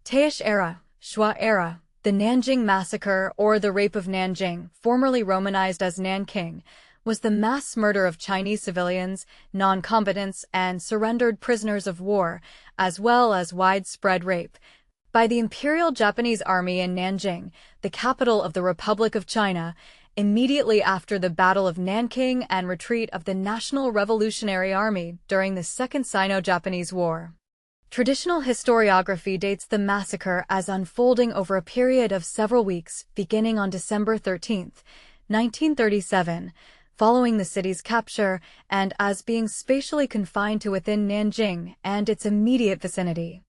Taish era, Shua era, the Nanjing Massacre or the Rape of Nanjing, formerly romanized as Nanking, was the mass murder of Chinese civilians, non-combatants, and surrendered prisoners of war, as well as widespread rape, by the Imperial Japanese Army in Nanjing, the capital of the Republic of China, immediately after the Battle of Nanking and retreat of the National Revolutionary Army during the Second Sino-Japanese War. Traditional historiography dates the massacre as unfolding over a period of several weeks, beginning on December 13, 1937, following the city's capture, and as being spatially confined to within Nanjing and its immediate vicinity.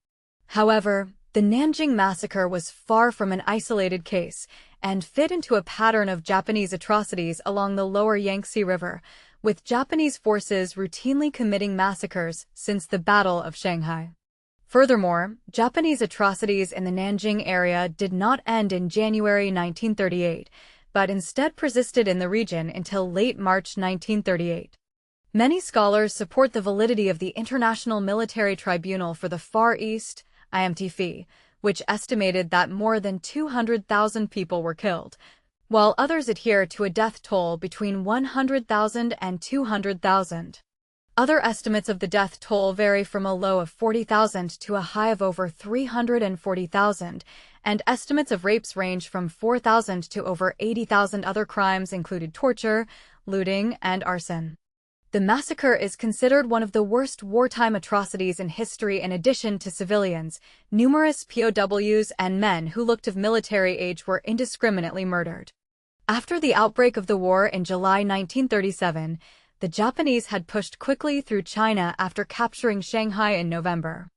However, the Nanjing Massacre was far from an isolated case and fit into a pattern of Japanese atrocities along the lower Yangtze River, with Japanese forces routinely committing massacres since the Battle of Shanghai. Furthermore, Japanese atrocities in the Nanjing area did not end in January 1938, but instead persisted in the region until late March 1938. Many scholars support the validity of the International Military Tribunal for the Far East, IMTF, which estimated that more than 200,000 people were killed, while others adhere to a death toll between 100,000 and 200,000. Other estimates of the death toll vary from a low of 40,000 to a high of over 340,000, and estimates of rapes range from 4,000 to over 80,000. Other crimes included torture, looting, and arson. The massacre is considered one of the worst wartime atrocities in history. In addition to civilians, numerous POWs and men who looked of military age were indiscriminately murdered. After the outbreak of the war in July 1937, the Japanese had pushed quickly through China after capturing Shanghai in November.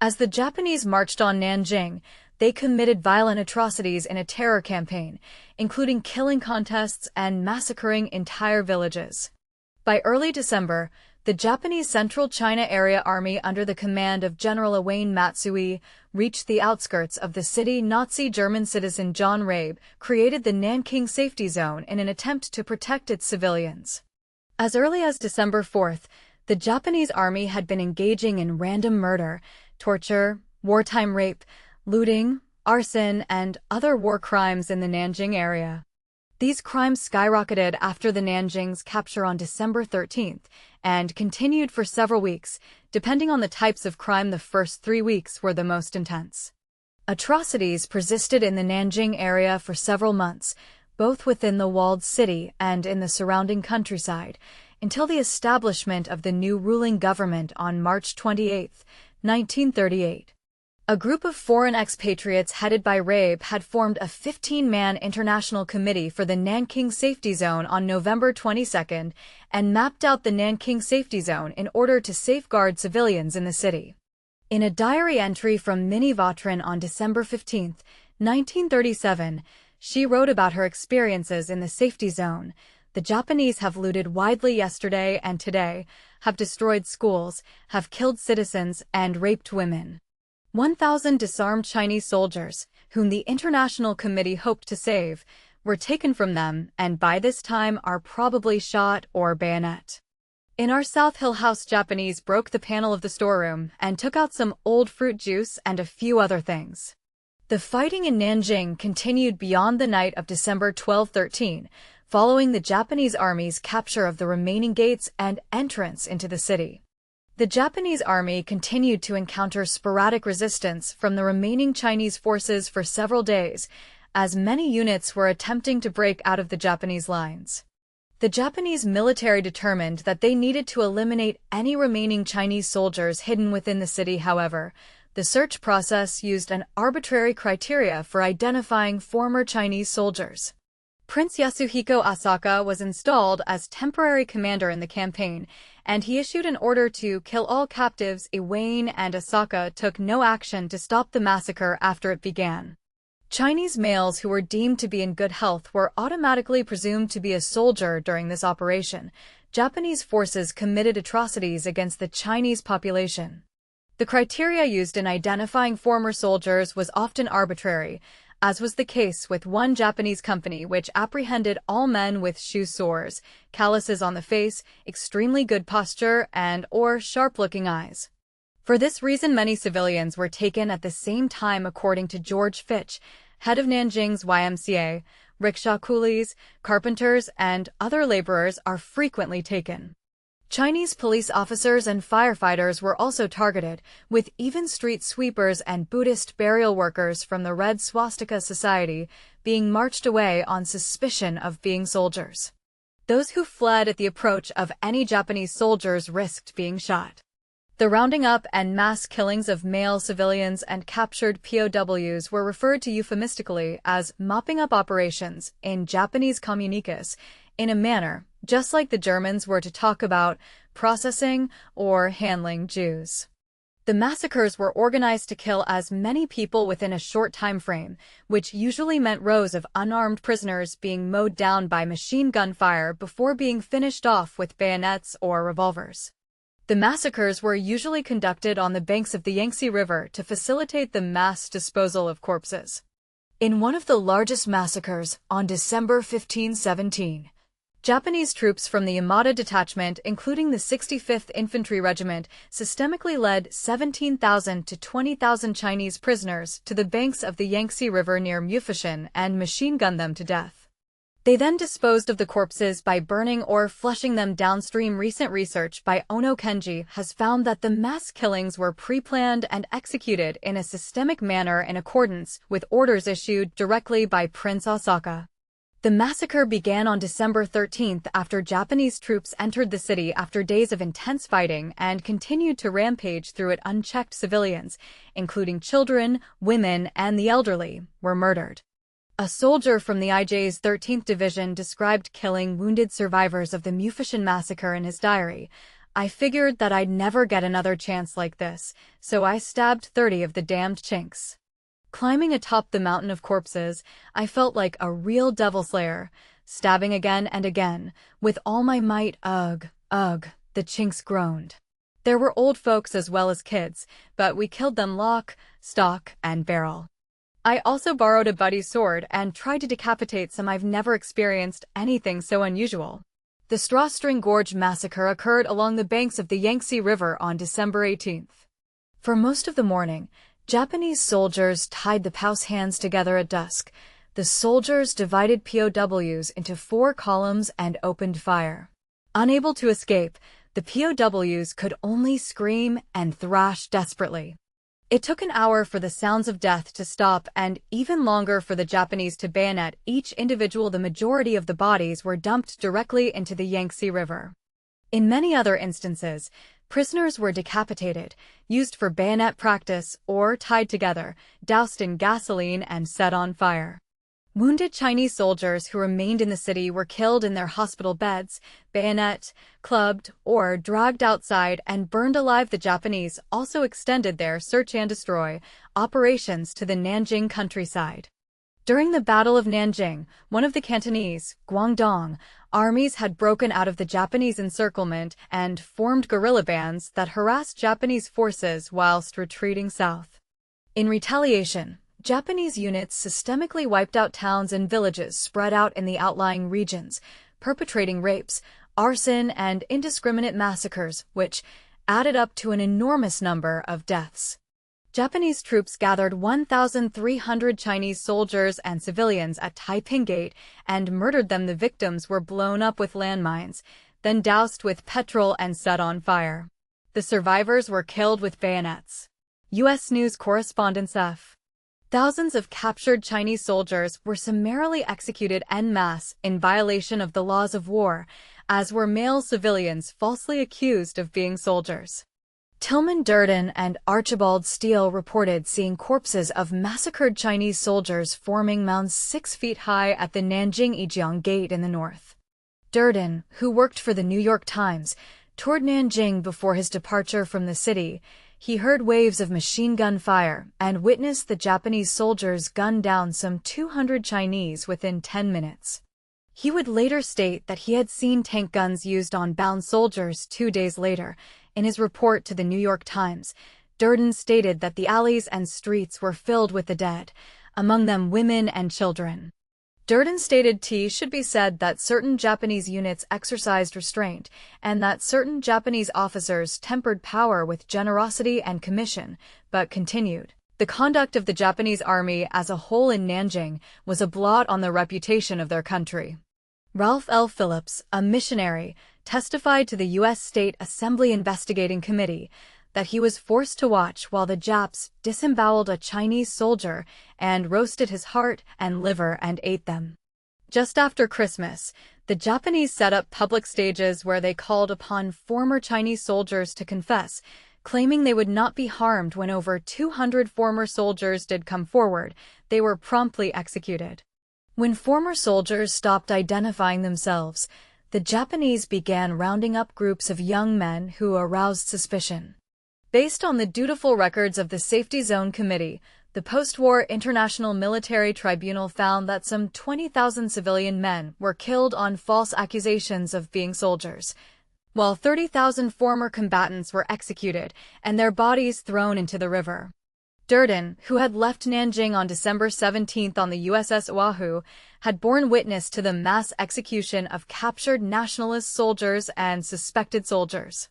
As the Japanese marched on Nanjing, they committed violent atrocities in a terror campaign, including killing contests and massacring entire villages. By early December, the Japanese Central China Area Army under the command of General Owain Matsui reached the outskirts of the city. Nazi German citizen John Rabe created the Nanking Safety Zone in an attempt to protect its civilians. As early as December 4th, the Japanese army had been engaging in random murder, torture, wartime rape, looting, arson, and other war crimes in the Nanjing area. These crimes skyrocketed after the Nanjing's capture on December 13th and continued for several weeks. Depending on the types of crime, the first 3 weeks were the most intense. Atrocities persisted in the Nanjing area for several months, both within the walled city and in the surrounding countryside, until the establishment of the new ruling government on March 28, 1938. A group of foreign expatriates headed by Rabe had formed a 15-man international committee for the Nanking Safety Zone on November 22 and mapped out the Nanking Safety Zone in order to safeguard civilians in the city. In a diary entry from Minnie Vautrin on December 15, 1937, she wrote about her experiences in the safety zone. The Japanese have looted widely yesterday and today, have destroyed schools, have killed citizens, and raped women. 1,000 disarmed Chinese soldiers, whom the International Committee hoped to save, were taken from them and by this time are probably shot or bayonet. In our South Hill house, Japanese broke the panel of the storeroom and took out some old fruit juice and a few other things. The fighting in Nanjing continued beyond the night of December 12-13, following the Japanese army's capture of the remaining gates and entrance into the city. The Japanese army continued to encounter sporadic resistance from the remaining Chinese forces for several days, as many units were attempting to break out of the Japanese lines. The Japanese military determined that they needed to eliminate any remaining Chinese soldiers hidden within the city. However, the search process used an arbitrary criteria for identifying former Chinese soldiers. Prince Yasuhiko Asaka was installed as temporary commander in the campaign, and he issued an order to kill all captives. Owain and Asaka took no action to stop the massacre after it began. Chinese males who were deemed to be in good health were automatically presumed to be a soldier during this operation. Japanese forces committed atrocities against the Chinese population. The criteria used in identifying former soldiers was often arbitrary, as was the case with one Japanese company which apprehended all men with shoe sores, calluses on the face, extremely good posture, and/or sharp-looking eyes. For this reason, many civilians were taken at the same time, according to George Fitch, head of Nanjing's YMCA. Rickshaw coolies, carpenters, and other laborers are frequently taken. Chinese police officers and firefighters were also targeted, with even street sweepers and Buddhist burial workers from the Red Swastika Society being marched away on suspicion of being soldiers. Those who fled at the approach of any Japanese soldiers risked being shot. The rounding up and mass killings of male civilians and captured POWs were referred to euphemistically as mopping up operations in Japanese communiques, in a manner just like the Germans were to talk about processing or handling Jews. The massacres were organized to kill as many people within a short time frame, which usually meant rows of unarmed prisoners being mowed down by machine gun fire before being finished off with bayonets or revolvers. The massacres were usually conducted on the banks of the Yangtze River to facilitate the mass disposal of corpses. In one of the largest massacres, on December 1517, Japanese troops from the Yamada Detachment, including the 65th Infantry Regiment, systemically led 17,000 to 20,000 Chinese prisoners to the banks of the Yangtze River near Mufashan and machine-gunned them to death. They then disposed of the corpses by burning or flushing them downstream. Recent research by Ono Kenji has found that the mass killings were pre-planned and executed in a systemic manner in accordance with orders issued directly by Prince Asaka. The massacre began on December 13th after Japanese troops entered the city after days of intense fighting and continued to rampage through it. Unchecked civilians, including children, women, and the elderly, were murdered. A soldier from the IJ's 13th Division described killing wounded survivors of the Mufashan massacre in his diary. "I figured that I'd never get another chance like this, so I stabbed 30 of the damned chinks. Climbing atop the mountain of corpses, I felt like a real devil slayer, stabbing again and again, with all my might. Ugh, ugh," the chinks groaned. There were old folks as well as kids, but we killed them lock, stock, and barrel. I also borrowed a buddy's sword and tried to decapitate some. I've never experienced anything so unusual. The Strawstring Gorge Massacre occurred along the banks of the Yangtze River on December 18th. For most of the morning, Japanese soldiers tied the POWs hands together at dusk. The soldiers divided POWs into 4 columns and opened fire. Unable to escape, the POWs could only scream and thrash desperately. It took an hour for the sounds of death to stop and even longer for the Japanese to bayonet each individual. The majority of the bodies were dumped directly into the Yangtze River. In many other instances, prisoners were decapitated, used for bayonet practice, or tied together, doused in gasoline and set on fire. Wounded Chinese soldiers who remained in the city were killed in their hospital beds, bayonet, clubbed, or dragged outside and burned alive. The Japanese also extended their search and destroy operations to the Nanjing countryside. During the Battle of Nanjing, one of the Cantonese, Guangdong, armies had broken out of the Japanese encirclement and formed guerrilla bands that harassed Japanese forces whilst retreating south. In retaliation, Japanese units systemically wiped out towns and villages spread out in the outlying regions, perpetrating rapes, arson, and indiscriminate massacres, which added up to an enormous number of deaths. Japanese troops gathered 1,300 Chinese soldiers and civilians at Taiping Gate and murdered them. The victims were blown up with landmines, then doused with petrol and set on fire. The survivors were killed with bayonets. U.S. News correspondent F. Thousands of captured Chinese soldiers were summarily executed en masse in violation of the laws of war, as were male civilians falsely accused of being soldiers. Tilman Durden and Archibald Steele reported seeing corpses of massacred Chinese soldiers forming mounds 6 feet high at the Nanjing-Ijiang Gate in the north. Durden, who worked for the New York Times, toured Nanjing before his departure from the city. He heard waves of machine gun fire and witnessed the Japanese soldiers gun down some 200 Chinese within 10 minutes. He would later state that he had seen tank guns used on bound soldiers 2 days later. In his report to the New York Times, Durden stated that the alleys and streets were filled with the dead, among them women and children. Durden stated should be said that certain Japanese units exercised restraint, and that certain Japanese officers tempered power with generosity and commission, but continued. The conduct of the Japanese army as a whole in Nanjing was a blot on the reputation of their country. Ralph L. Phillips, a missionary, testified to the U.S. State Assembly Investigating Committee that he was forced to watch while the Japs disemboweled a Chinese soldier and roasted his heart and liver and ate them. Just after Christmas, the Japanese set up public stages where they called upon former Chinese soldiers to confess, claiming they would not be harmed. When over 200 former soldiers did come forward, they were promptly executed. When former soldiers stopped identifying themselves, the Japanese began rounding up groups of young men who aroused suspicion. Based on the dutiful records of the Safety Zone Committee, the post-war International Military Tribunal found that some 20,000 civilian men were killed on false accusations of being soldiers, while 30,000 former combatants were executed and their bodies thrown into the river. Durden, who had left Nanjing on December 17 on the USS Oahu, had borne witness to the mass execution of captured nationalist soldiers and suspected soldiers.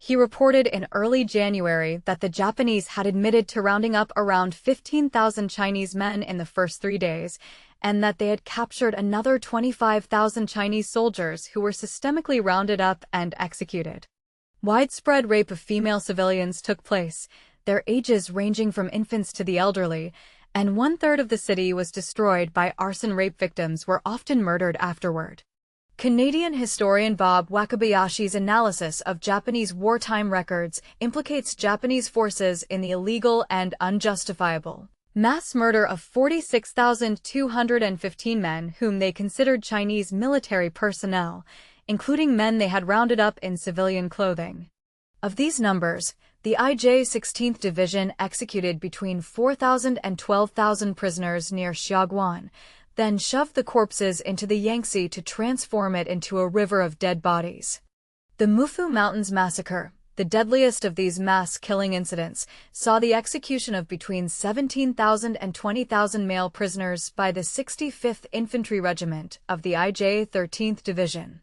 He reported in early January that the Japanese had admitted to rounding up around 15,000 Chinese men in the first 3 days, and that they had captured another 25,000 Chinese soldiers who were systemically rounded up and executed. Widespread rape of female civilians took place, their ages ranging from infants to the elderly, and 1/3 of the city was destroyed by arson. Rape victims were often murdered afterward. Canadian historian Bob Wakabayashi's analysis of Japanese wartime records implicates Japanese forces in the illegal and unjustifiable mass murder of 46,215 men whom they considered Chinese military personnel, including men they had rounded up in civilian clothing. Of these numbers, the IJ 16th Division executed between 4,000 and 12,000 prisoners near Xiaoguan, then shoved the corpses into the Yangtze to transform it into a river of dead bodies. The Mufu Mountains Massacre, the deadliest of these mass-killing incidents, saw the execution of between 17,000 and 20,000 male prisoners by the 65th Infantry Regiment of the IJ 13th Division.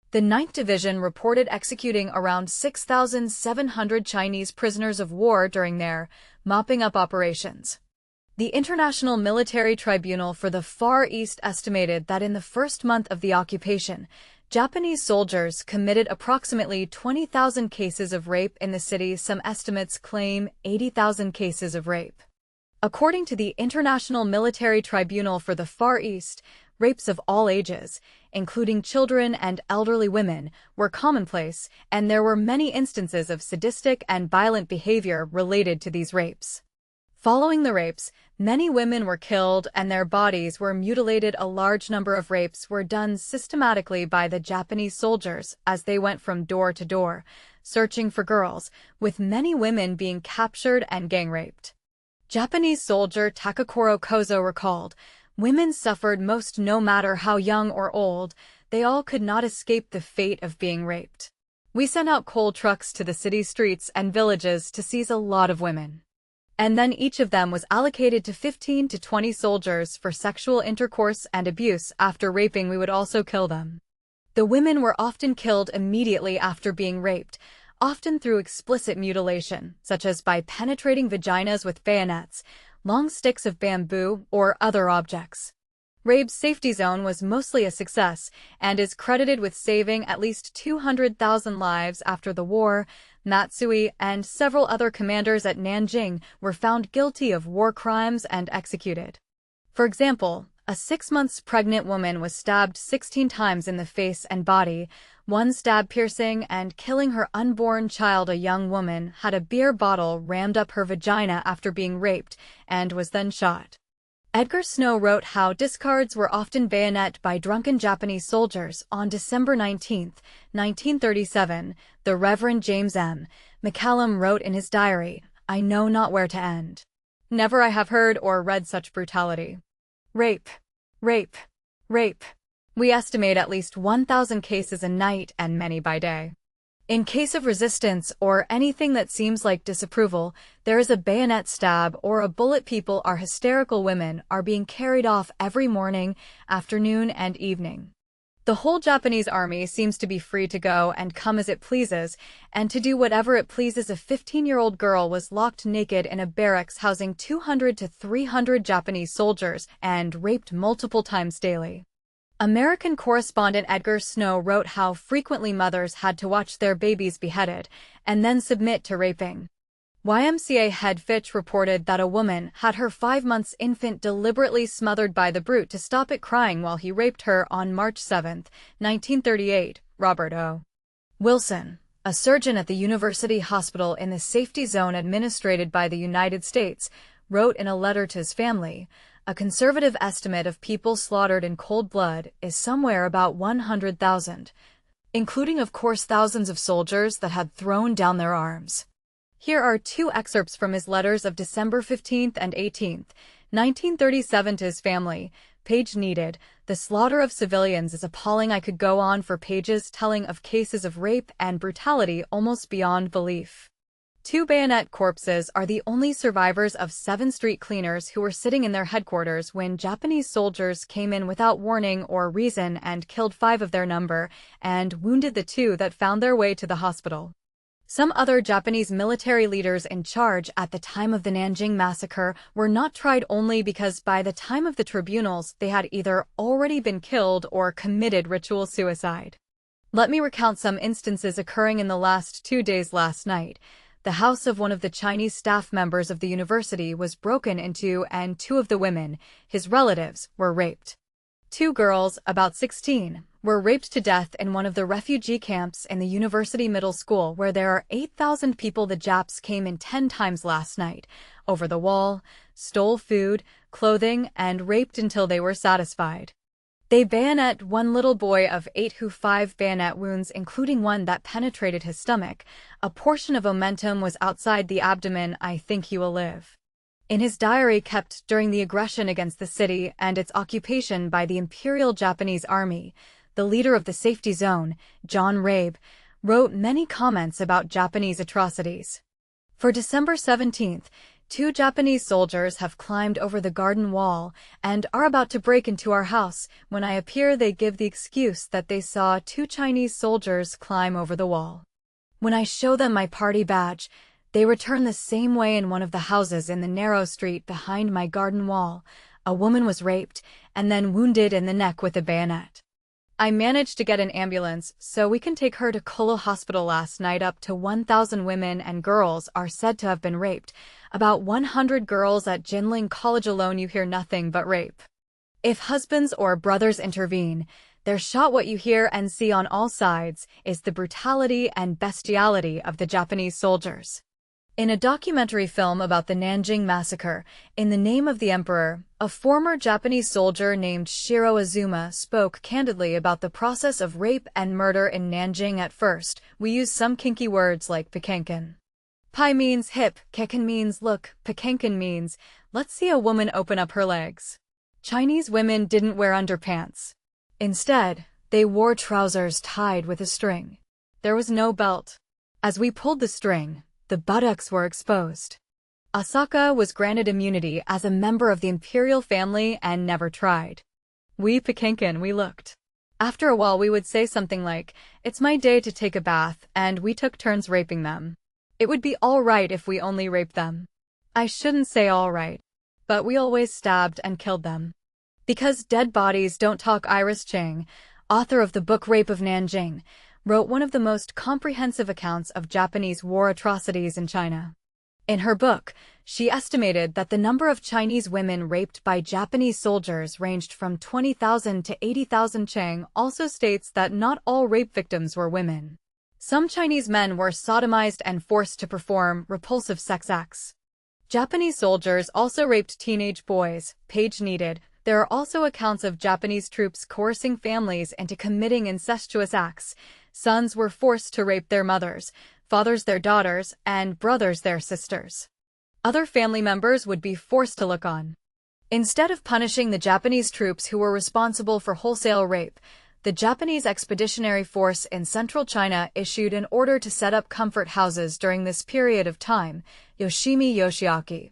The 9th Division reported executing around 6,700 Chinese prisoners of war during their mopping-up operations. The International Military Tribunal for the Far East estimated that in the first month of the occupation, Japanese soldiers committed approximately 20,000 cases of rape in the city. Some estimates claim 80,000 cases of rape. According to the International Military Tribunal for the Far East, rapes of all ages, including children and elderly women, were commonplace, and there were many instances of sadistic and violent behavior related to these rapes. Following the rapes, many women were killed and their bodies were mutilated. A large number of rapes were done systematically by the Japanese soldiers as they went from door to door, searching for girls, with many women being captured and gang-raped. Japanese soldier Takakoro Kozo recalled, "Women suffered most no matter how young or old, they all could not escape the fate of being raped. We sent out coal trucks to the city streets and villages to seize a lot of women. And then each of them was allocated to 15 to 20 soldiers for sexual intercourse and abuse. After raping, we would also kill them." The women were often killed immediately after being raped, often through explicit mutilation, such as by penetrating vaginas with bayonets, long sticks of bamboo, or other objects. Rabe's safety zone was mostly a success and is credited with saving at least 200,000 lives after the war. Matsui and several other commanders at Nanjing were found guilty of war crimes and executed. For example, a 6 months pregnant woman was stabbed 16 times in the face and body, one stab piercing and killing her unborn child. A young woman had a beer bottle rammed up her vagina after being raped and was then shot. Edgar Snow wrote how discards were often bayoneted by drunken Japanese soldiers. On December 19, 1937, the Reverend James M. McCallum wrote in his diary, "I know not where to end. Never I have heard or read such brutality. Rape, rape, rape. We estimate at least 1,000 cases a night and many by day." In case of resistance or anything that seems like disapproval, there is a bayonet stab or a bullet. People are hysterical. Women are being carried off every morning, afternoon, and evening. The whole Japanese army seems to be free to go and come as it pleases, and to do whatever it pleases. A 15-year-old girl was locked naked in a barracks housing 200 to 300 Japanese soldiers and raped multiple times daily. American correspondent Edgar Snow wrote how frequently mothers had to watch their babies beheaded and then submit to raping. YMCA head Fitch reported that a woman had her 5-month infant deliberately smothered by the brute to stop it crying while he raped her on March 7, 1938. Robert O. Wilson, a surgeon at the University Hospital in the safety zone administered by the United States, wrote in a letter to his family, "A conservative estimate of people slaughtered in cold blood is somewhere about 100,000, including of course thousands of soldiers that had thrown down their arms." Here are two excerpts from his letters of December 15 and 18, 1937 to his family. Page needed. The slaughter of civilians is appalling. I could go on for pages telling of cases of rape and brutality almost beyond belief. 2 bayonet corpses are the only survivors of 7 street cleaners who were sitting in their headquarters when Japanese soldiers came in without warning or reason and killed 5 of their number and wounded the 2 that found their way to the hospital. Some other Japanese military leaders in charge at the time of the Nanjing Massacre were not tried only because by the time of the tribunals they had either already been killed or committed ritual suicide. Let me recount some instances occurring in the last 2 days. Last night, the house of one of the Chinese staff members of the university was broken into and 2 of the women, his relatives, were raped. 2 girls, about 16, were raped to death in one of the refugee camps in the university middle school where there are 8,000 people. The Japs came in 10 times last night, over the wall, stole food, clothing, and raped until they were satisfied. They bayonet one little boy of 8 who 5 bayonet wounds including one that penetrated his stomach. A portion of omentum was outside the abdomen. I think he will live. In his diary kept during the aggression against the city and its occupation by the Imperial Japanese Army, the leader of the safety zone, John Rabe, wrote many comments about Japanese atrocities. For December 17th, 2 Japanese soldiers have climbed over the garden wall and are about to break into our house. When I appear, they give the excuse that they saw 2 Chinese soldiers climb over the wall. When I show them my party badge, they return the same way. In one of the houses in the narrow street behind my garden wall, a woman was raped and then wounded in the neck with a bayonet. I managed to get an ambulance so we can take her to Kolo Hospital. Last night, up to 1,000 women and girls are said to have been raped. About 100 girls at Jinling College alone. You hear nothing but rape. If husbands or brothers intervene, they're shot. What you hear and see on all sides is the brutality and bestiality of the Japanese soldiers. In a documentary film about the Nanjing Massacre, In the Name of the Emperor, a former Japanese soldier named Shiro Azuma spoke candidly about the process of rape and murder in Nanjing. At first, we use some kinky words like pakenken. Pai means hip, keken means look, pakenken means, let's see a woman open up her legs. Chinese women didn't wear underpants. Instead, they wore trousers tied with a string. There was no belt. As we pulled the string, the buttocks were exposed. Asaka was granted immunity as a member of the imperial family and never tried. We pakenken, we looked. After a while we would say something like, "It's my day to take a bath," and we took turns raping them. It would be all right if we only raped them. I shouldn't say all right, but we always stabbed and killed them. Because dead bodies don't talk. Iris Chang, author of the book Rape of Nanjing, wrote one of the most comprehensive accounts of Japanese war atrocities in China. In her book, she estimated that the number of Chinese women raped by Japanese soldiers ranged from 20,000 to 80,000. Chang also states that not all rape victims were women. Some Chinese men were sodomized and forced to perform repulsive sex acts. Japanese soldiers also raped teenage boys. Page needed. There are also accounts of Japanese troops coercing families into committing incestuous acts. Sons were forced to rape their mothers, fathers their daughters, and brothers their sisters. Other family members would be forced to look on. Instead of punishing the Japanese troops who were responsible for wholesale rape, the Japanese Expeditionary Force in central China issued an order to set up comfort houses during this period of time. Yoshimi Yoshiaki,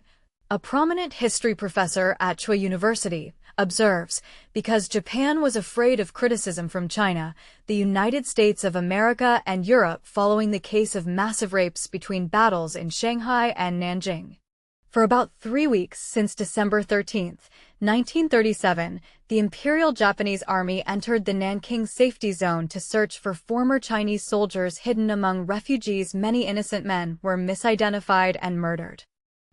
a prominent history professor at Choi University, observes, because Japan was afraid of criticism from China, the United States of America and Europe following the case of massive rapes between battles in Shanghai and Nanjing. For about 3 weeks since December 13, 1937, the Imperial Japanese Army entered the Nanking safety zone to search for former Chinese soldiers hidden among refugees. Many innocent men were misidentified and murdered.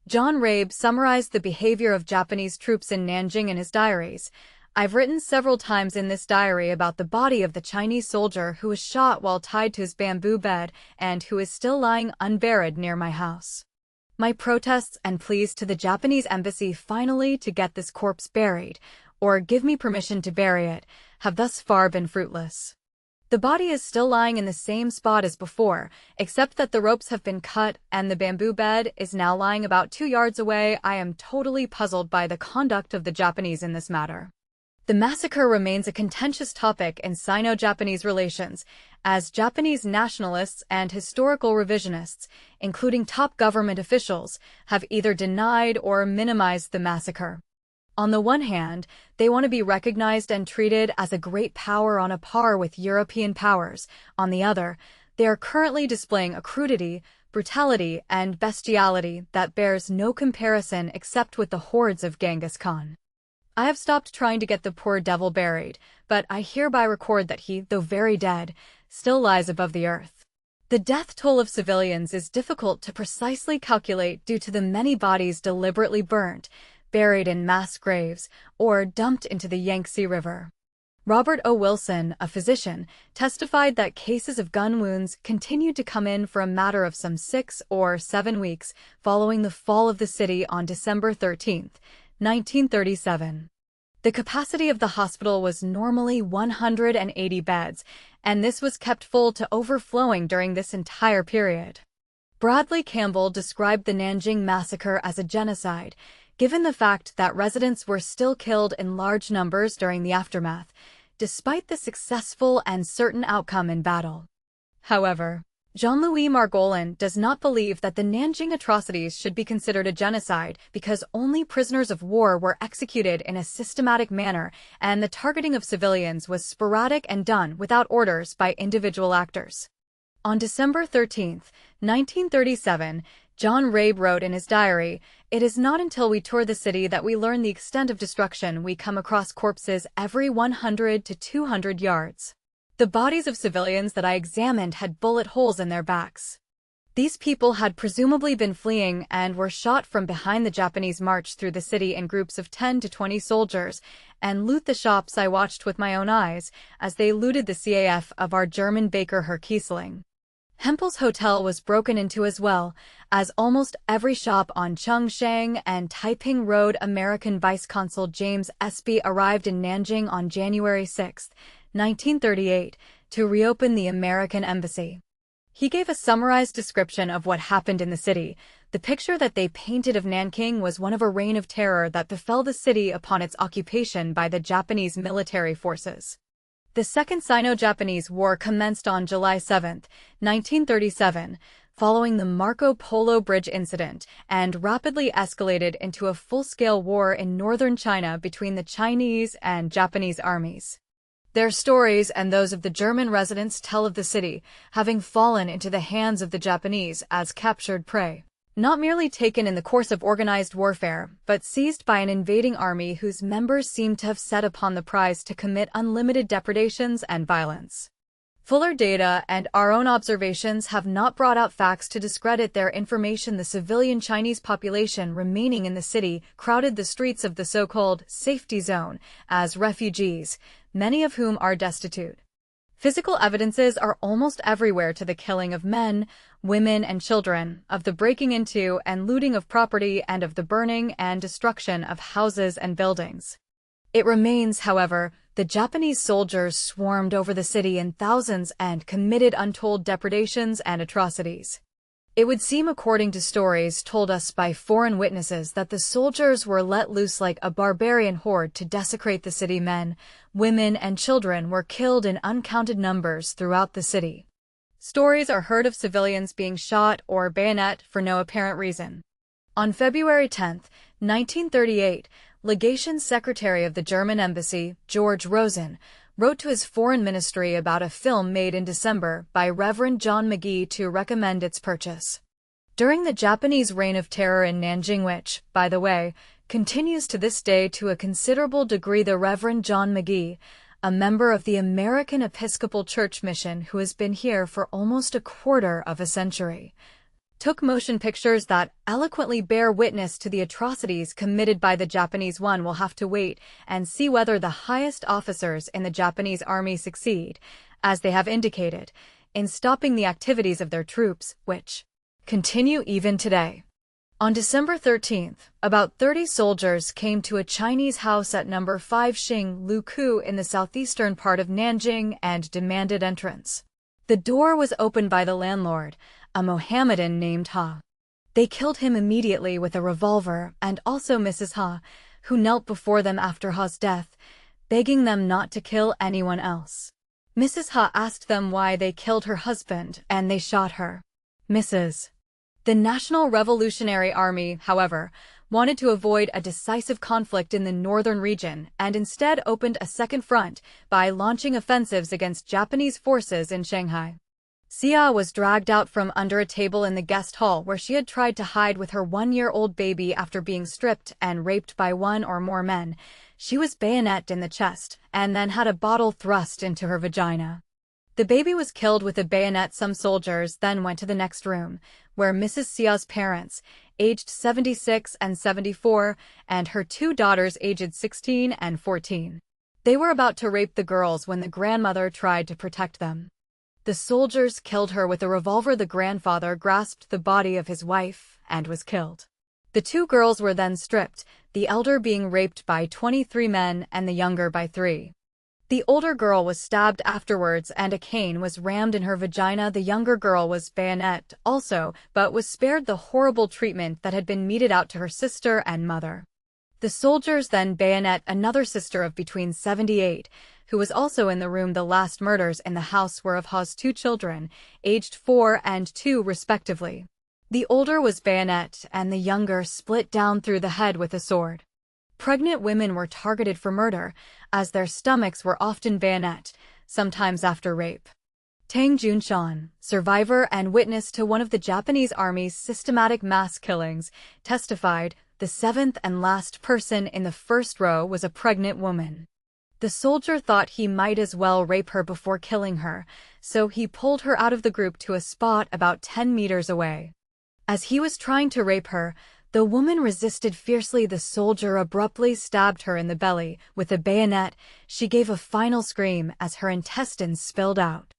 John Rabe summarized the behavior of Japanese troops in Nanjing in his diaries. I've written several times in this diary about the body of the Chinese soldier who was shot while tied to his bamboo bed and who is still lying unburied near my house. My protests and pleas to the Japanese embassy finally to get this corpse buried, or give me permission to bury it, have thus far been fruitless. The body is still lying in the same spot as before, except that the ropes have been cut and the bamboo bed is now lying about 2 yards away. I am totally puzzled by the conduct of the Japanese in this matter. The massacre remains a contentious topic in Sino-Japanese relations, as Japanese nationalists and historical revisionists, including top government officials, have either denied or minimized the massacre. On the one hand, they want to be recognized and treated as a great power on a par with European powers. On the other, they are currently displaying a crudity, brutality, and bestiality that bears no comparison except with the hordes of Genghis Khan. I have stopped trying to get the poor devil buried, but I hereby record that he, though very dead, still lies above the earth. The death toll of civilians is difficult to precisely calculate due to the many bodies deliberately burnt, buried in mass graves, or dumped into the Yangtze River. Robert O. Wilson, a physician, testified that cases of gun wounds continued to come in for a matter of some 6 or 7 weeks following the fall of the city on December 13, 1937. The capacity of the hospital was normally 180 beds, and this was kept full to overflowing during this entire period. Bradley Campbell described the Nanjing Massacre as a genocide, given the fact that residents were still killed in large numbers during the aftermath, despite the successful and certain outcome in battle. However, Jean-Louis Margolin does not believe that the Nanjing atrocities should be considered a genocide because only prisoners of war were executed in a systematic manner and the targeting of civilians was sporadic and done without orders by individual actors. On December 13, 1937, John Rabe wrote in his diary, "It is not until we tour the city that we learn the extent of destruction. We come across corpses every 100 to 200 yards. The bodies of civilians that I examined had bullet holes in their backs. These people had presumably been fleeing and were shot from behind. The Japanese marched through the city in groups of 10 to 20 soldiers and loot the shops. I watched with my own eyes as they looted the CAF of our German baker Herr Kiesling. Hempel's hotel was broken into as well, as almost every shop on Chengsheng and Taiping Road. American Vice Consul James Espy arrived in Nanjing on January 6, 1938, to reopen the American embassy. He gave a summarized description of what happened in the city. The picture that they painted of Nanking was one of a reign of terror that befell the city upon its occupation by the Japanese military forces. The Second Sino-Japanese War commenced on July 7, 1937, following the Marco Polo Bridge incident, and rapidly escalated into a full-scale war in northern China between the Chinese and Japanese armies. Their stories and those of the German residents tell of the city having fallen into the hands of the Japanese as captured prey. Not merely taken in the course of organized warfare, but seized by an invading army whose members seem to have set upon the prize to commit unlimited depredations and violence. Fuller data and our own observations have not brought out facts to discredit their information. The civilian Chinese population remaining in the city crowded the streets of the so-called safety zone as refugees, many of whom are destitute. Physical evidences are almost everywhere to the killing of men, women, and children, of the breaking into and looting of property, and of the burning and destruction of houses and buildings. It remains, however, the Japanese soldiers swarmed over the city in thousands and committed untold depredations and atrocities. It would seem, according to stories told us by foreign witnesses, that the soldiers were let loose like a barbarian horde to desecrate the city. Men, women, and children were killed in uncounted numbers throughout the city. Stories are heard of civilians being shot or bayoneted for no apparent reason. On February 10, 1938, Legation Secretary of the German Embassy, George Rosen, wrote to his foreign ministry about a film made in December by Reverend John McGee to recommend its purchase. During the Japanese reign of terror in Nanjing, which, by the way, continues to this day to a considerable degree, the Reverend John McGee, a member of the American Episcopal Church Mission who has been here for almost a quarter of a century, took motion pictures that eloquently bear witness to the atrocities committed by the Japanese. One will have to wait and see whether the highest officers in the Japanese army succeed, as they have indicated, in stopping the activities of their troops, which continue even today. On December 13th, about 30 soldiers came to a Chinese house at number 5 Xing Lu Ku in the southeastern part of Nanjing and demanded entrance. The door was opened by the landlord, a Mohammedan named Ha. They killed him immediately with a revolver, and also Mrs. Ha, who knelt before them after Ha's death, begging them not to kill anyone else. Mrs. Ha asked them why they killed her husband, and they shot her. The National Revolutionary Army, however, wanted to avoid a decisive conflict in the northern region and instead opened a second front by launching offensives against Japanese forces in Shanghai. Xia was dragged out from under a table in the guest hall where she had tried to hide with her 1-year-old baby after being stripped and raped by one or more men. She was bayoneted in the chest and then had a bottle thrust into her vagina. The baby was killed with a bayonet. Some soldiers then went to the next room, where Mrs. Xia's parents, aged 76 and 74, and her 2 daughters aged 16 and 14. They were about to rape the girls when the grandmother tried to protect them. The soldiers killed her with a revolver. The grandfather grasped the body of his wife and was killed. The 2 girls were then stripped, the elder being raped by 23 men and the younger by 3. The older girl was stabbed afterwards and a cane was rammed in her vagina. The younger girl was bayoneted also, but was spared the horrible treatment that had been meted out to her sister and mother. The soldiers then bayonet another sister of between 78, who was also in the room. The last murders in the house were of Ha's 2 children, aged 4 and 2 respectively. The older was bayoneted and the younger split down through the head with a sword. Pregnant women were targeted for murder, as their stomachs were often bayoneted, sometimes after rape. Tang Junshan, survivor and witness to one of the Japanese Army's systematic mass killings, testified, the 7th and last person in the first row was a pregnant woman. The soldier thought he might as well rape her before killing her, so he pulled her out of the group to a spot about 10 meters away. As he was trying to rape her, the woman resisted fiercely. The soldier abruptly stabbed her in the belly with a bayonet. She gave a final scream as her intestines spilled out.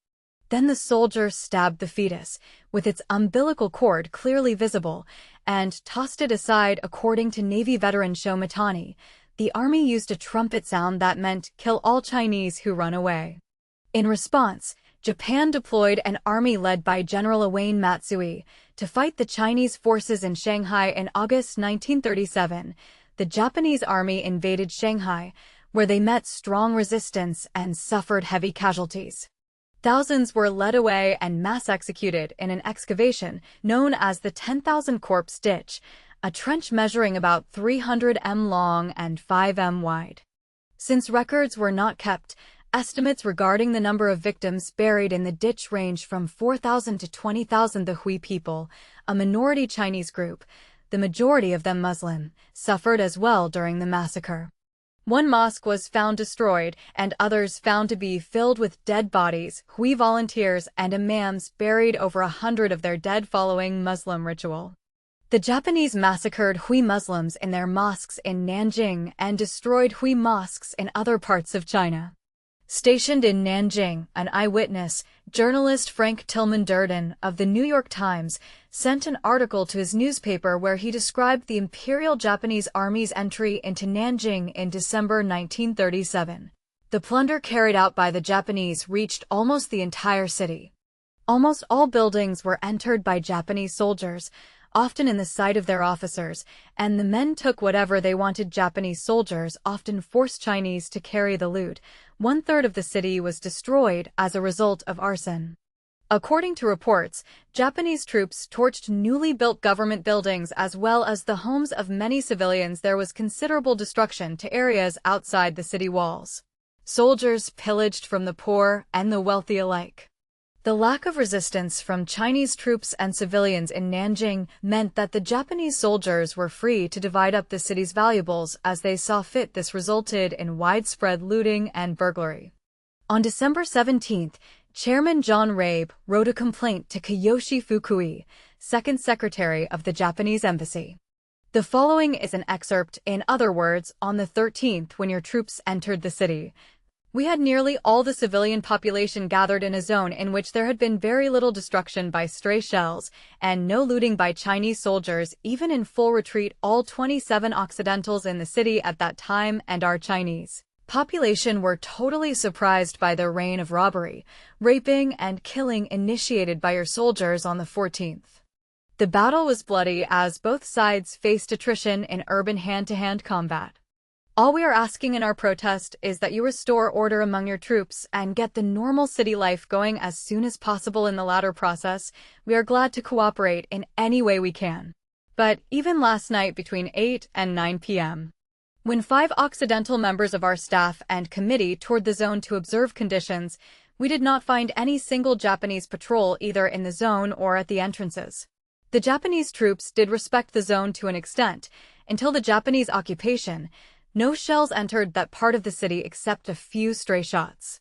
Then the soldier stabbed the fetus, with its umbilical cord clearly visible, and tossed it aside. According to Navy veteran Sho Matani, the army used a trumpet sound that meant kill all Chinese who run away. In response, Japan deployed an army led by General Wayne Matsui to fight the Chinese forces in Shanghai in August 1937. The Japanese army invaded Shanghai, where they met strong resistance and suffered heavy casualties. Thousands were led away and mass executed in an excavation known as the 10,000 Corpse Ditch, a trench measuring about 300 m long and 5 m wide. Since records were not kept, estimates regarding the number of victims buried in the ditch range from 4,000 to 20,000. The Hui people, a minority Chinese group, the majority of them Muslim, suffered as well during the massacre. One mosque was found destroyed and others found to be filled with dead bodies. Hui volunteers and imams buried over 100 of their dead following Muslim ritual. The Japanese massacred Hui Muslims in their mosques in Nanjing and destroyed Hui mosques in other parts of China. Stationed in Nanjing, an eyewitness, journalist Frank Tillman Durden of the New York Times, sent an article to his newspaper where he described the Imperial Japanese Army's entry into Nanjing in December 1937. The plunder carried out by the Japanese reached almost the entire city. Almost all buildings were entered by Japanese soldiers, often in the sight of their officers, and the men took whatever they wanted. Japanese soldiers often forced Chinese to carry the loot. 1/3 of the city was destroyed as a result of arson. According to reports, Japanese troops torched newly built government buildings as well as the homes of many civilians. There was considerable destruction to areas outside the city walls. Soldiers pillaged from the poor and the wealthy alike. The lack of resistance from Chinese troops and civilians in Nanjing meant that the Japanese soldiers were free to divide up the city's valuables as they saw fit. This resulted in widespread looting and burglary. On December 17th, Chairman John Rabe wrote a complaint to Kiyoshi Fukui, second secretary of the Japanese embassy. The following is an excerpt. In other words, on the 13th, when your troops entered the city, we had nearly all the civilian population gathered in a zone in which there had been very little destruction by stray shells and no looting by Chinese soldiers, even in full retreat. All 27 Occidentals in the city at that time and our Chinese population were totally surprised by the reign of robbery, raping, and killing initiated by your soldiers on the 14th. The battle was bloody as both sides faced attrition in urban hand-to-hand combat. All we are asking in our protest is that you restore order among your troops and get the normal city life going as soon as possible. In the latter process, we are glad to cooperate in any way we can. But even last night between 8 and 9 p.m., when 5 Occidental members of our staff and committee toured the zone to observe conditions, we did not find any single Japanese patrol either in the zone or at the entrances. The Japanese troops did respect the zone to an extent. Until the Japanese occupation, no shells entered that part of the city except a few stray shots.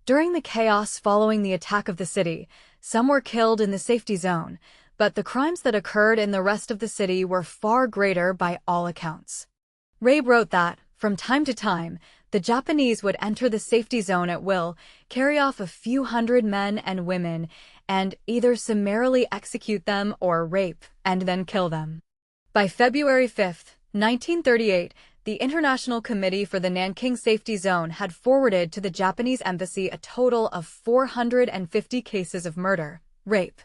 During the chaos following the attack of the city, some were killed in the safety zone, but the crimes that occurred in the rest of the city were far greater by all accounts. Rabe wrote that, from time to time, the Japanese would enter the safety zone at will, carry off a few hundred men and women, and either summarily execute them or rape and then kill them. By February 5, 1938, the International Committee for the Nanking Safety Zone had forwarded to the Japanese embassy a total of 450 cases of murder, rape,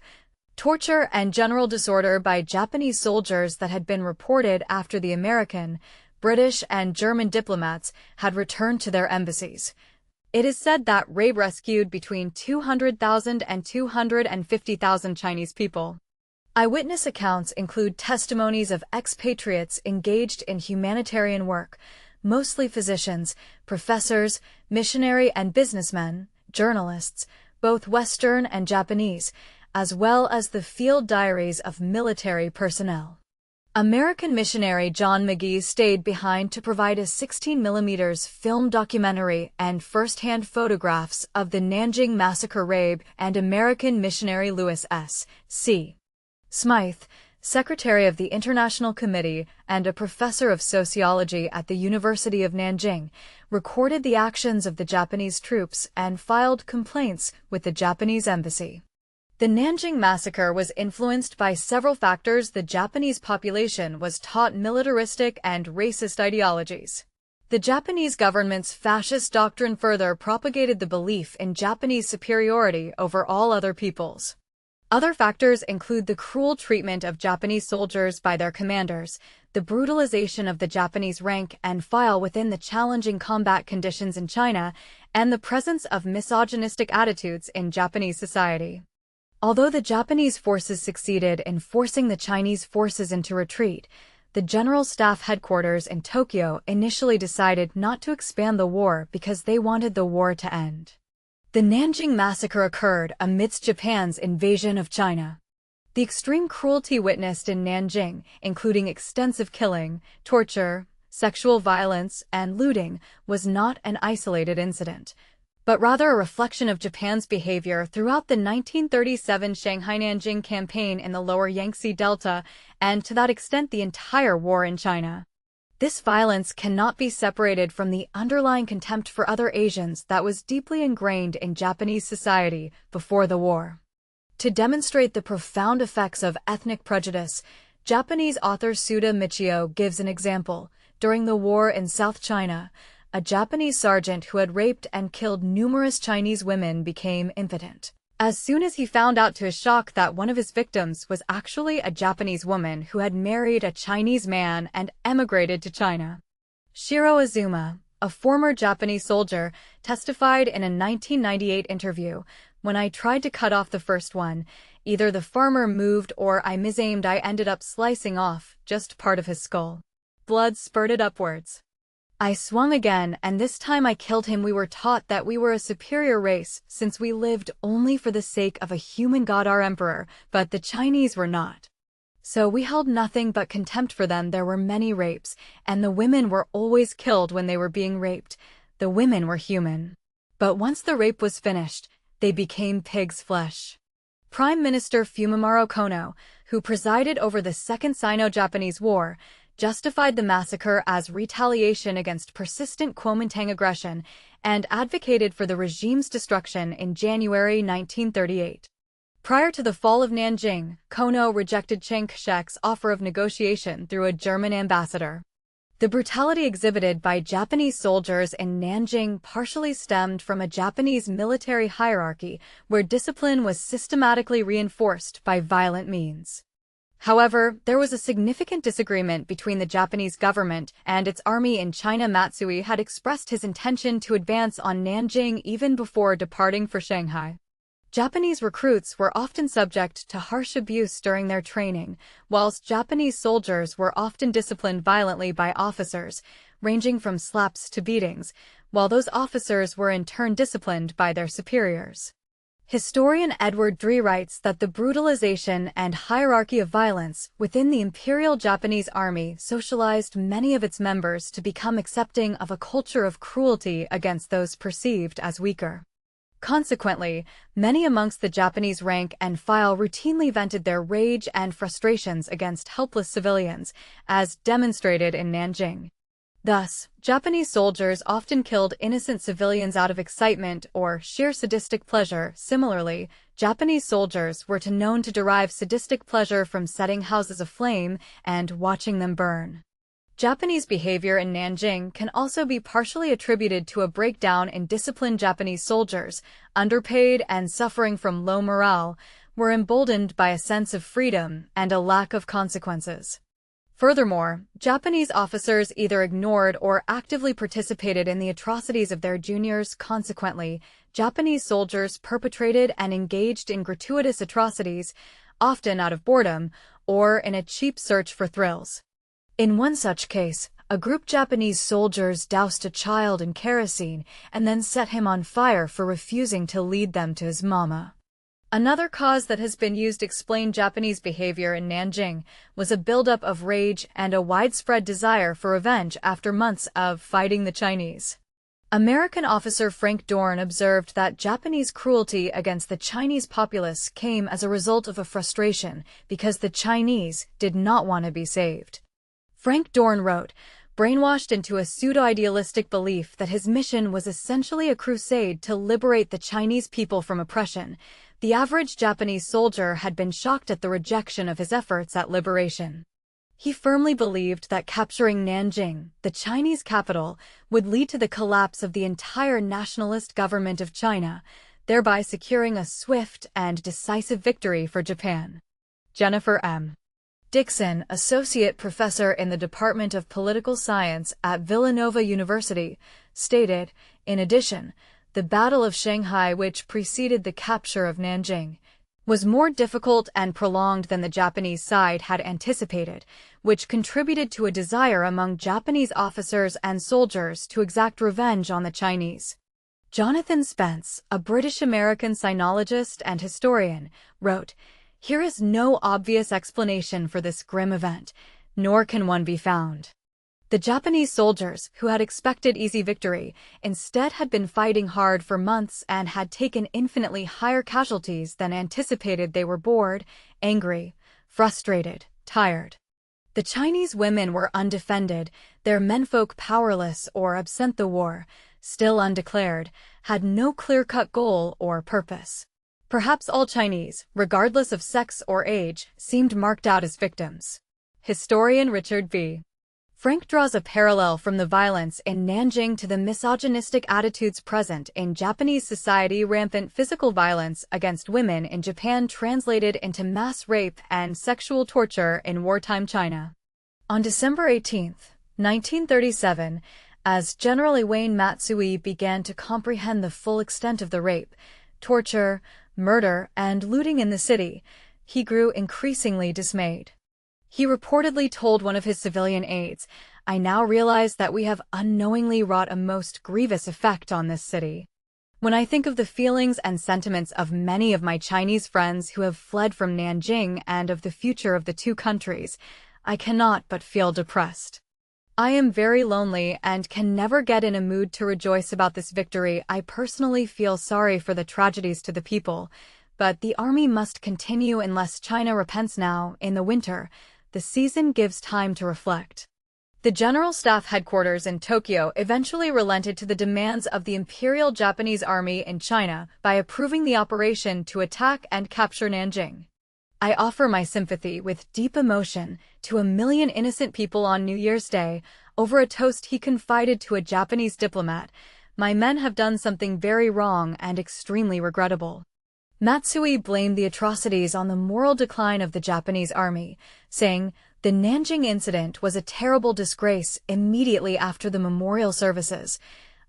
torture, and general disorder by Japanese soldiers that had been reported after the American, British, and German diplomats had returned to their embassies. It is said that Rabe rescued between 200,000 and 250,000 Chinese people. Eyewitness accounts include testimonies of expatriates engaged in humanitarian work, mostly physicians, professors, missionary and businessmen, journalists, both Western and Japanese, as well as the field diaries of military personnel. American missionary John McGee stayed behind to provide a 16mm film documentary and first-hand photographs of the Nanjing Massacre. Rabe and American missionary Louis S.C. Smythe, secretary of the International Committee and a professor of sociology at the University of Nanjing, recorded the actions of the Japanese troops and filed complaints with the Japanese embassy. The Nanjing Massacre was influenced by several factors. The Japanese population was taught militaristic and racist ideologies. The Japanese government's fascist doctrine further propagated the belief in Japanese superiority over all other peoples. Other factors include the cruel treatment of Japanese soldiers by their commanders, the brutalization of the Japanese rank and file within the challenging combat conditions in China, and the presence of misogynistic attitudes in Japanese society. Although the Japanese forces succeeded in forcing the Chinese forces into retreat, the General Staff Headquarters in Tokyo initially decided not to expand the war because they wanted the war to end. The Nanjing Massacre occurred amidst Japan's invasion of China. The extreme cruelty witnessed in Nanjing, including extensive killing, torture, sexual violence, and looting, was not an isolated incident, but rather a reflection of Japan's behavior throughout the 1937 Shanghai-Nanjing campaign in the lower Yangtze Delta, and to that extent the entire war in China. This violence cannot be separated from the underlying contempt for other Asians that was deeply ingrained in Japanese society before the war. To demonstrate the profound effects of ethnic prejudice, Japanese author Suda Michio gives an example. During the war in South China, a Japanese sergeant who had raped and killed numerous Chinese women became impotent. As soon as he found out to his shock that one of his victims was actually a Japanese woman who had married a Chinese man and emigrated to China. Shiro Azuma, a former Japanese soldier, testified in a 1998 interview, "When I tried to cut off the first one, either the farmer moved or I misaimed. I ended up slicing off just part of his skull. Blood spurted upwards. I swung again, and this time I killed him. We were taught that we were a superior race since we lived only for the sake of a human god, our emperor, but the Chinese were not. So we held nothing but contempt for them. There were many rapes, and the women were always killed when they were being raped. The women were human. But once the rape was finished, they became pig's flesh." Prime Minister Fumimaro Kono, who presided over the Second Sino-Japanese War, justified the massacre as retaliation against persistent Kuomintang aggression and advocated for the regime's destruction in January 1938. Prior to the fall of Nanjing, Kono rejected Chiang Kai-shek's offer of negotiation through a German ambassador. The brutality exhibited by Japanese soldiers in Nanjing partially stemmed from a Japanese military hierarchy where discipline was systematically reinforced by violent means. However, there was a significant disagreement between the Japanese government and its army in China. Matsui had expressed his intention to advance on Nanjing even before departing for Shanghai. Japanese recruits were often subject to harsh abuse during their training, whilst Japanese soldiers were often disciplined violently by officers, ranging from slaps to beatings, while those officers were in turn disciplined by their superiors. Historian Edward Dree writes that the brutalization and hierarchy of violence within the Imperial Japanese Army socialized many of its members to become accepting of a culture of cruelty against those perceived as weaker. Consequently, many amongst the Japanese rank and file routinely vented their rage and frustrations against helpless civilians, as demonstrated in Nanjing. Thus, Japanese soldiers often killed innocent civilians out of excitement or sheer sadistic pleasure. Similarly, Japanese soldiers were known to derive sadistic pleasure from setting houses aflame and watching them burn. Japanese behavior in Nanjing can also be partially attributed to a breakdown in discipline. Japanese soldiers, underpaid and suffering from low morale, were emboldened by a sense of freedom and a lack of consequences. Furthermore, Japanese officers either ignored or actively participated in the atrocities of their juniors. Consequently, Japanese soldiers perpetrated and engaged in gratuitous atrocities, often out of boredom or in a cheap search for thrills. In one such case, a group of Japanese soldiers doused a child in kerosene and then set him on fire for refusing to lead them to his mama. Another cause that has been used to explain Japanese behavior in Nanjing was a buildup of rage and a widespread desire for revenge after months of fighting the Chinese. American officer Frank Dorn observed that Japanese cruelty against the Chinese populace came as a result of a frustration because the Chinese did not want to be saved. Frank Dorn wrote, brainwashed into a pseudo-idealistic belief that his mission was essentially a crusade to liberate the Chinese people from oppression, the average Japanese soldier had been shocked at the rejection of his efforts at liberation. He firmly believed that capturing Nanjing, the Chinese capital, would lead to the collapse of the entire nationalist government of China, thereby securing a swift and decisive victory for Japan. Jennifer M. Dixon, associate professor in the Department of Political Science at Villanova University, stated, in addition, the Battle of Shanghai, which preceded the capture of Nanjing, was more difficult and prolonged than the Japanese side had anticipated, which contributed to a desire among Japanese officers and soldiers to exact revenge on the Chinese. Jonathan Spence, a British-American sinologist and historian, wrote, "Here is no obvious explanation for this grim event, nor can one be found. The Japanese soldiers, who had expected easy victory, instead had been fighting hard for months and had taken infinitely higher casualties than anticipated. They were bored, angry, frustrated, tired. The Chinese women were undefended, their menfolk powerless or absent the war, still undeclared, had no clear-cut goal or purpose. Perhaps all Chinese, regardless of sex or age, seemed marked out as victims." Historian Richard B. Frank draws a parallel from the violence in Nanjing to the misogynistic attitudes present in Japanese society. Rampant physical violence against women in Japan translated into mass rape and sexual torture in wartime China. On December 18, 1937, as General Iwane Matsui began to comprehend the full extent of the rape, torture, murder, and looting in the city, he grew increasingly dismayed. He reportedly told one of his civilian aides, "I now realize that we have unknowingly wrought a most grievous effect on this city. When I think of the feelings and sentiments of many of my Chinese friends who have fled from Nanjing and of the future of the two countries, I cannot but feel depressed. I am very lonely and can never get in a mood to rejoice about this victory. I personally feel sorry for the tragedies to the people, but the army must continue unless China repents now, in the winter. The season gives time to reflect." The General Staff Headquarters in Tokyo eventually relented to the demands of the Imperial Japanese Army in China by approving the operation to attack and capture Nanjing. "I offer my sympathy with deep emotion to 1 million innocent people on New Year's Day." Over a toast he confided to a Japanese diplomat, "My men have done something very wrong and extremely regrettable." Matsui blamed the atrocities on the moral decline of the Japanese army, saying, "The Nanjing incident was a terrible disgrace." Immediately after the memorial services,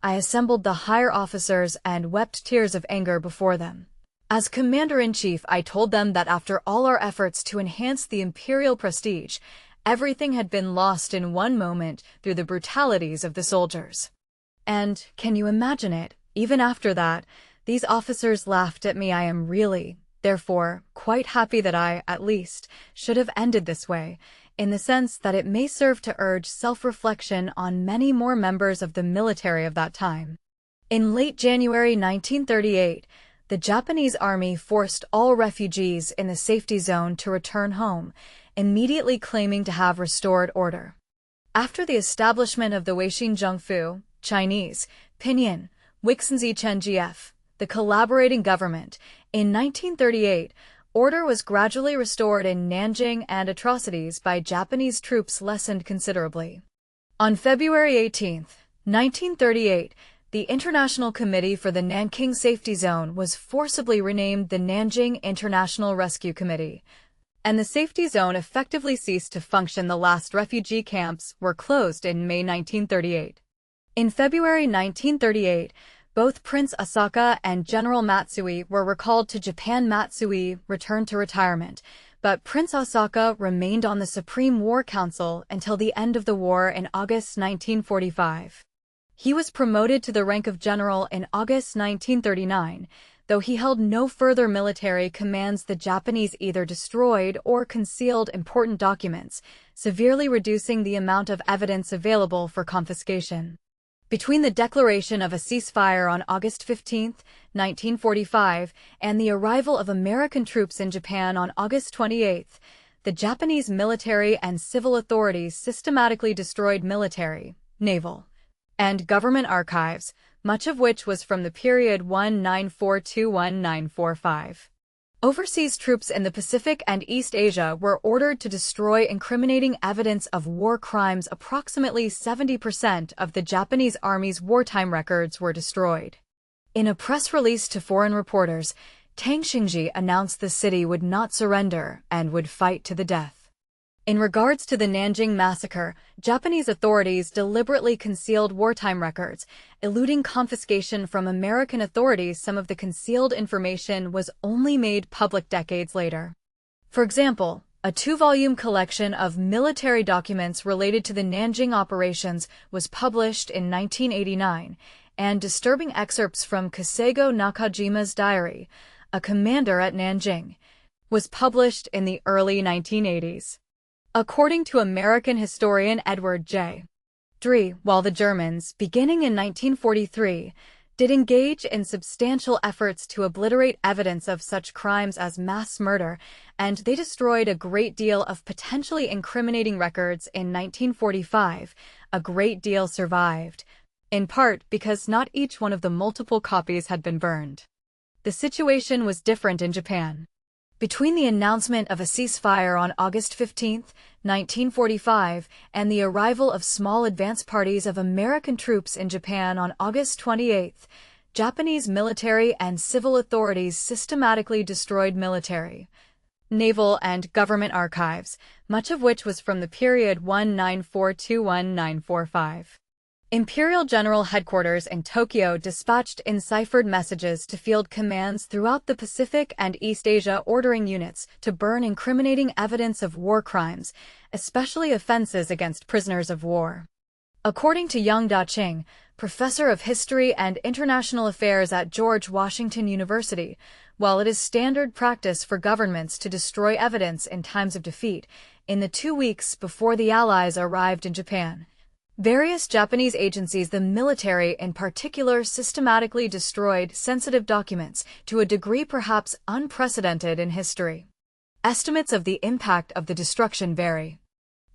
I assembled the higher officers and wept tears of anger before them. As Commander-in-Chief, I told them that after all our efforts to enhance the imperial prestige, everything had been lost in one moment through the brutalities of the soldiers. And, can you imagine it, even after that, these officers laughed at me. I am really, therefore, quite happy that I, at least, should have ended this way, in the sense that it may serve to urge self-reflection on many more members of the military of that time. In late January 1938, the Japanese army forced all refugees in the safety zone to return home, immediately claiming to have restored order. After the establishment of the Weishin Zhongfu, Chinese, Pinyin, Wixinzi Chenjief, the collaborating government, in 1938, order was gradually restored in Nanjing and atrocities by Japanese troops lessened considerably. On February 18, 1938, the International Committee for the Nanking Safety Zone was forcibly renamed the Nanjing International Rescue Committee, and the safety zone effectively ceased to function. The last refugee camps were closed in May 1938. In February 1938, both Prince Asaka and General Matsui were recalled to Japan. Matsui returned to retirement, but Prince Asaka remained on the Supreme War Council until the end of the war in August 1945. He was promoted to the rank of general in August 1939, though he held no further military commands. The Japanese either destroyed or concealed important documents, severely reducing the amount of evidence available for confiscation. Between the declaration of a ceasefire on August 15, 1945, and the arrival of American troops in Japan on August 28, the Japanese military and civil authorities systematically destroyed military, naval, and government archives, much of which was from the period 1942–1945. Overseas troops in the Pacific and East Asia were ordered to destroy incriminating evidence of war crimes. Approximately 70% of the Japanese Army's wartime records were destroyed. In a press release to foreign reporters, Tang Xingji announced the city would not surrender and would fight to the death. In regards to the Nanjing Massacre, Japanese authorities deliberately concealed wartime records, eluding confiscation from American authorities. Some of the concealed information was only made public decades later. For example, a 2-volume collection of military documents related to the Nanjing operations was published in 1989, and disturbing excerpts from Kasego Nakajima's diary, a commander at Nanjing, was published in the early 1980s. According to American historian Edward J. Dree, while the Germans, beginning in 1943, did engage in substantial efforts to obliterate evidence of such crimes as mass murder, and they destroyed a great deal of potentially incriminating records in 1945, a great deal survived, in part because not each one of the multiple copies had been burned. The situation was different in Japan. Between the announcement of a ceasefire on August 15, 1945, and the arrival of small advance parties of American troops in Japan on August 28, Japanese military and civil authorities systematically destroyed military, naval, and government archives, much of which was from the period 1942–1945. Imperial General Headquarters in Tokyo dispatched enciphered messages to field commands throughout the Pacific and East Asia ordering units to burn incriminating evidence of war crimes, especially offenses against prisoners of war. According to Yang Daqing, professor of history and international affairs at George Washington University, while it is standard practice for governments to destroy evidence in times of defeat, in the 2 weeks before the Allies arrived in Japan, various Japanese agencies, the military in particular, systematically destroyed sensitive documents to a degree perhaps unprecedented in history. Estimates of the impact of the destruction vary.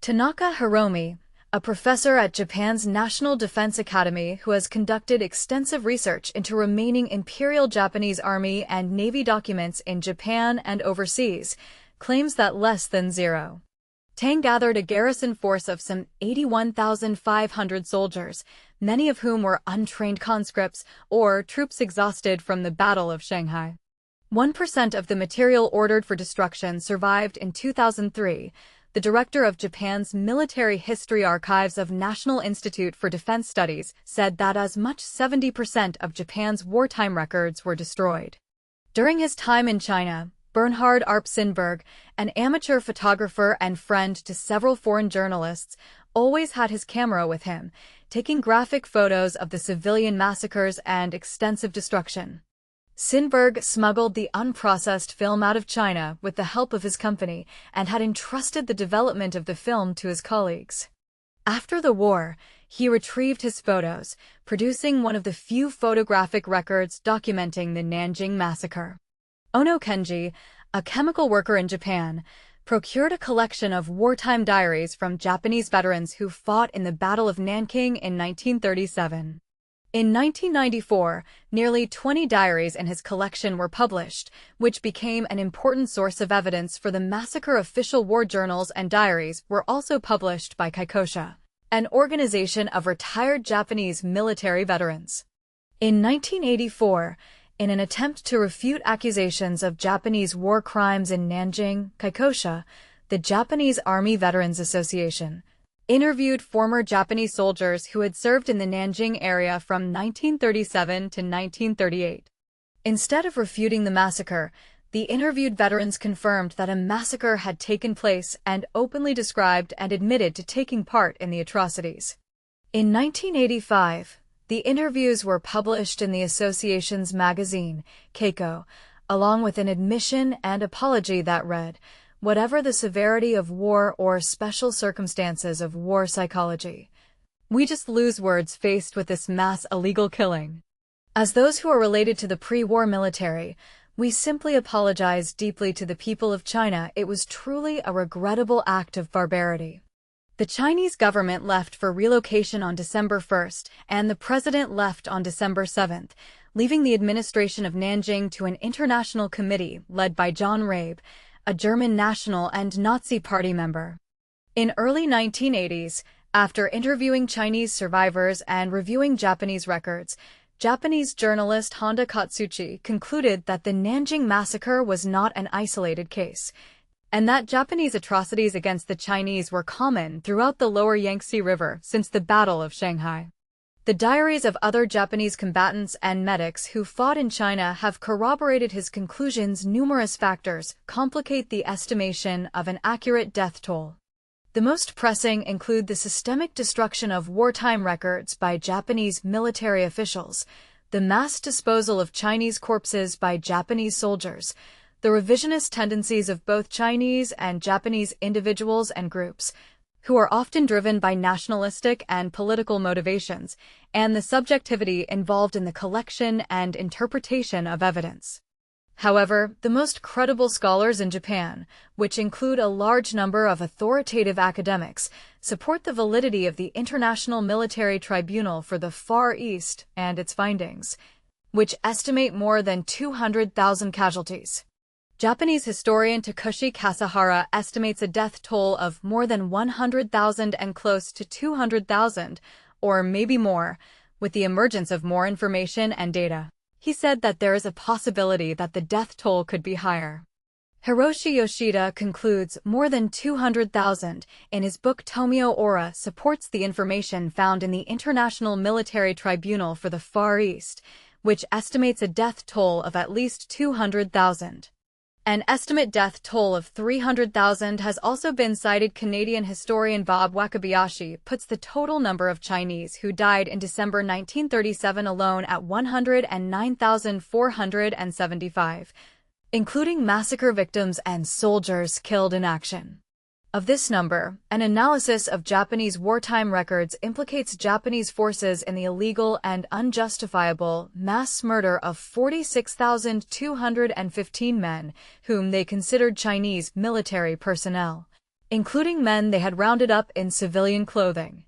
Tanaka Hiromi, a professor at Japan's National Defense Academy who has conducted extensive research into remaining Imperial Japanese Army and Navy documents in Japan and overseas, claims that less than 0. Tang gathered a garrison force of some 81,500 soldiers, many of whom were untrained conscripts or troops exhausted from the Battle of Shanghai. 1% of the material ordered for destruction survived in 2003. The director of Japan's Military History Archives of National Institute for Defense Studies said that as much as 70% of Japan's wartime records were destroyed. During his time in China, Bernhard Arp Sindberg, an amateur photographer and friend to several foreign journalists, always had his camera with him, taking graphic photos of the civilian massacres and extensive destruction. Sindberg smuggled the unprocessed film out of China with the help of his company and had entrusted the development of the film to his colleagues. After the war, he retrieved his photos, producing one of the few photographic records documenting the Nanjing Massacre. Ono Kenji, a chemical worker in Japan, procured a collection of wartime diaries from Japanese veterans who fought in the Battle of Nanking in 1937. In 1994, nearly 20 diaries in his collection were published, which became an important source of evidence for the massacre. Official war journals and diaries were also published by Kaikosha, an organization of retired Japanese military veterans. In 1984, in an attempt to refute accusations of Japanese war crimes in Nanjing, Kaikosha, the Japanese Army Veterans Association, interviewed former Japanese soldiers who had served in the Nanjing area from 1937 to 1938. Instead of refuting the massacre, the interviewed veterans confirmed that a massacre had taken place and openly described and admitted to taking part in the atrocities. In 1985, the interviews were published in the association's magazine, Keiko, along with an admission and apology that read, "Whatever the severity of war or special circumstances of war psychology, we just lose words faced with this mass illegal killing. As those who are related to the pre-war military, we simply apologize deeply to the people of China. It was truly a regrettable act of barbarity." The Chinese government left for relocation on December 1st, and the president left on December 7th, leaving the administration of Nanjing to an international committee led by John Rabe, a German national and Nazi Party member. In early 1980s, after interviewing Chinese survivors and reviewing Japanese records, Japanese journalist Honda Katsuchi concluded that the Nanjing Massacre was not an isolated case, and that Japanese atrocities against the Chinese were common throughout the lower Yangtze River since the Battle of Shanghai. The diaries of other Japanese combatants and medics who fought in China have corroborated his conclusions. Numerous factors complicate the estimation of an accurate death toll. The most pressing include the systemic destruction of wartime records by Japanese military officials, the mass disposal of Chinese corpses by Japanese soldiers, the revisionist tendencies of both Chinese and Japanese individuals and groups, who are often driven by nationalistic and political motivations, and the subjectivity involved in the collection and interpretation of evidence. However, the most credible scholars in Japan, which include a large number of authoritative academics, support the validity of the International Military Tribunal for the Far East and its findings, which estimate more than 200,000 casualties. Japanese historian Takushi Kasahara estimates a death toll of more than 100,000 and close to 200,000, or maybe more, with the emergence of more information and data. He said that there is a possibility that the death toll could be higher. Hiroshi Yoshida concludes more than 200,000 in his book Tomio Ora supports the information found in the International Military Tribunal for the Far East, which estimates a death toll of at least 200,000. An estimate death toll of 300,000 has also been cited. Canadian historian Bob Wakabayashi puts the total number of Chinese who died in December 1937 alone at 109,475, including massacre victims and soldiers killed in action. Of this number, an analysis of Japanese wartime records implicates Japanese forces in the illegal and unjustifiable mass murder of 46,215 men, whom they considered Chinese military personnel, including men they had rounded up in civilian clothing.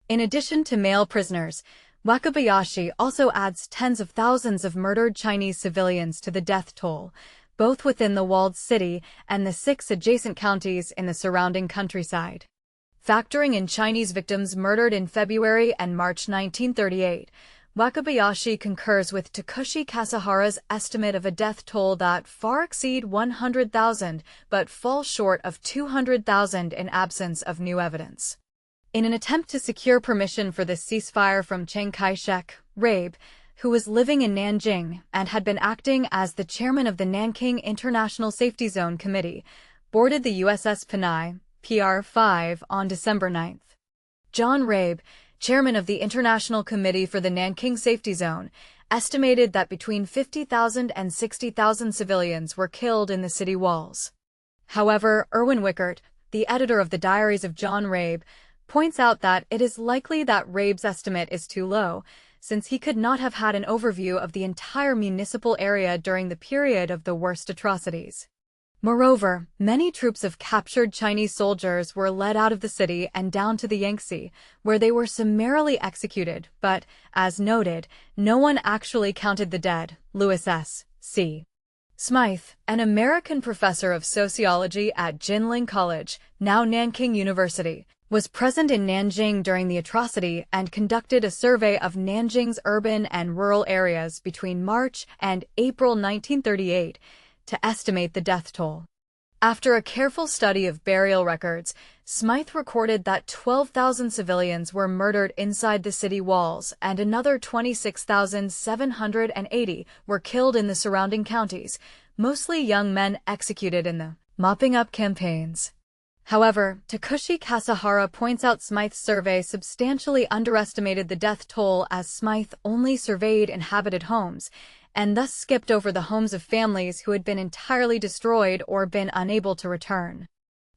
In addition to male prisoners, Wakabayashi also adds tens of thousands of murdered Chinese civilians to the death toll, both within the walled city and the 6 adjacent counties in the surrounding countryside. Factoring in Chinese victims murdered in February and March 1938, Wakabayashi concurs with Takushi Kasahara's estimate of a death toll that far exceed 100,000 but fall short of 200,000 in absence of new evidence. In an attempt to secure permission for the ceasefire from Chiang Kai-shek, Rabe, who was living in Nanjing and had been acting as the chairman of the Nanking International Safety Zone Committee, boarded the USS Panay, PR-5, on December 9. John Rabe, chairman of the International Committee for the Nanking Safety Zone, estimated that between 50,000 and 60,000 civilians were killed in the city walls. However, Erwin Wickert, the editor of the Diaries of John Rabe, points out that it is likely that Rabe's estimate is too low, since he could not have had an overview of the entire municipal area during the period of the worst atrocities. Moreover, many troops of captured Chinese soldiers were led out of the city and down to the Yangtze, where they were summarily executed, but, as noted, no one actually counted the dead. Louis S. C. Smythe, an American professor of sociology at Jinling College, now Nanking University, was present in Nanjing during the atrocity and conducted a survey of Nanjing's urban and rural areas between March and April 1938 to estimate the death toll. After a careful study of burial records, Smythe recorded that 12,000 civilians were murdered inside the city walls and another 26,780 were killed in the surrounding counties, mostly young men executed in the mopping up campaigns. However, Takushi Kasahara points out Smythe's survey substantially underestimated the death toll as Smythe only surveyed inhabited homes, and thus skipped over the homes of families who had been entirely destroyed or been unable to return.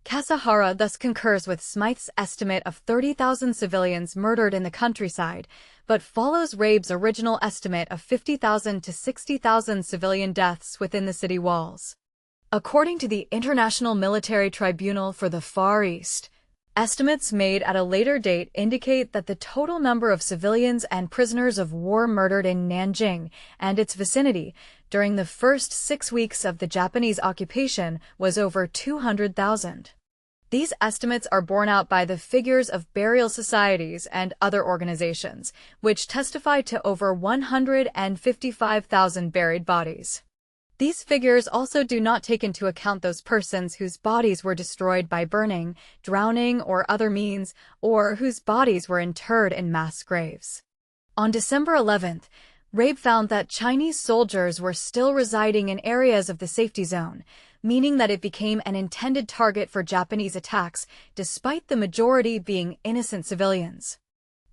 Kasahara thus concurs with Smythe's estimate of 30,000 civilians murdered in the countryside, but follows Rabe's original estimate of 50,000 to 60,000 civilian deaths within the city walls. According to the International Military Tribunal for the Far East, estimates made at a later date indicate that the total number of civilians and prisoners of war murdered in Nanjing and its vicinity during the first 6 weeks of the Japanese occupation was over 200,000. These estimates are borne out by the figures of burial societies and other organizations, which testify to over 155,000 buried bodies. These figures also do not take into account those persons whose bodies were destroyed by burning, drowning, or other means, or whose bodies were interred in mass graves. On December 11th, Rabe found that Chinese soldiers were still residing in areas of the safety zone, meaning that it became an intended target for Japanese attacks, despite the majority being innocent civilians.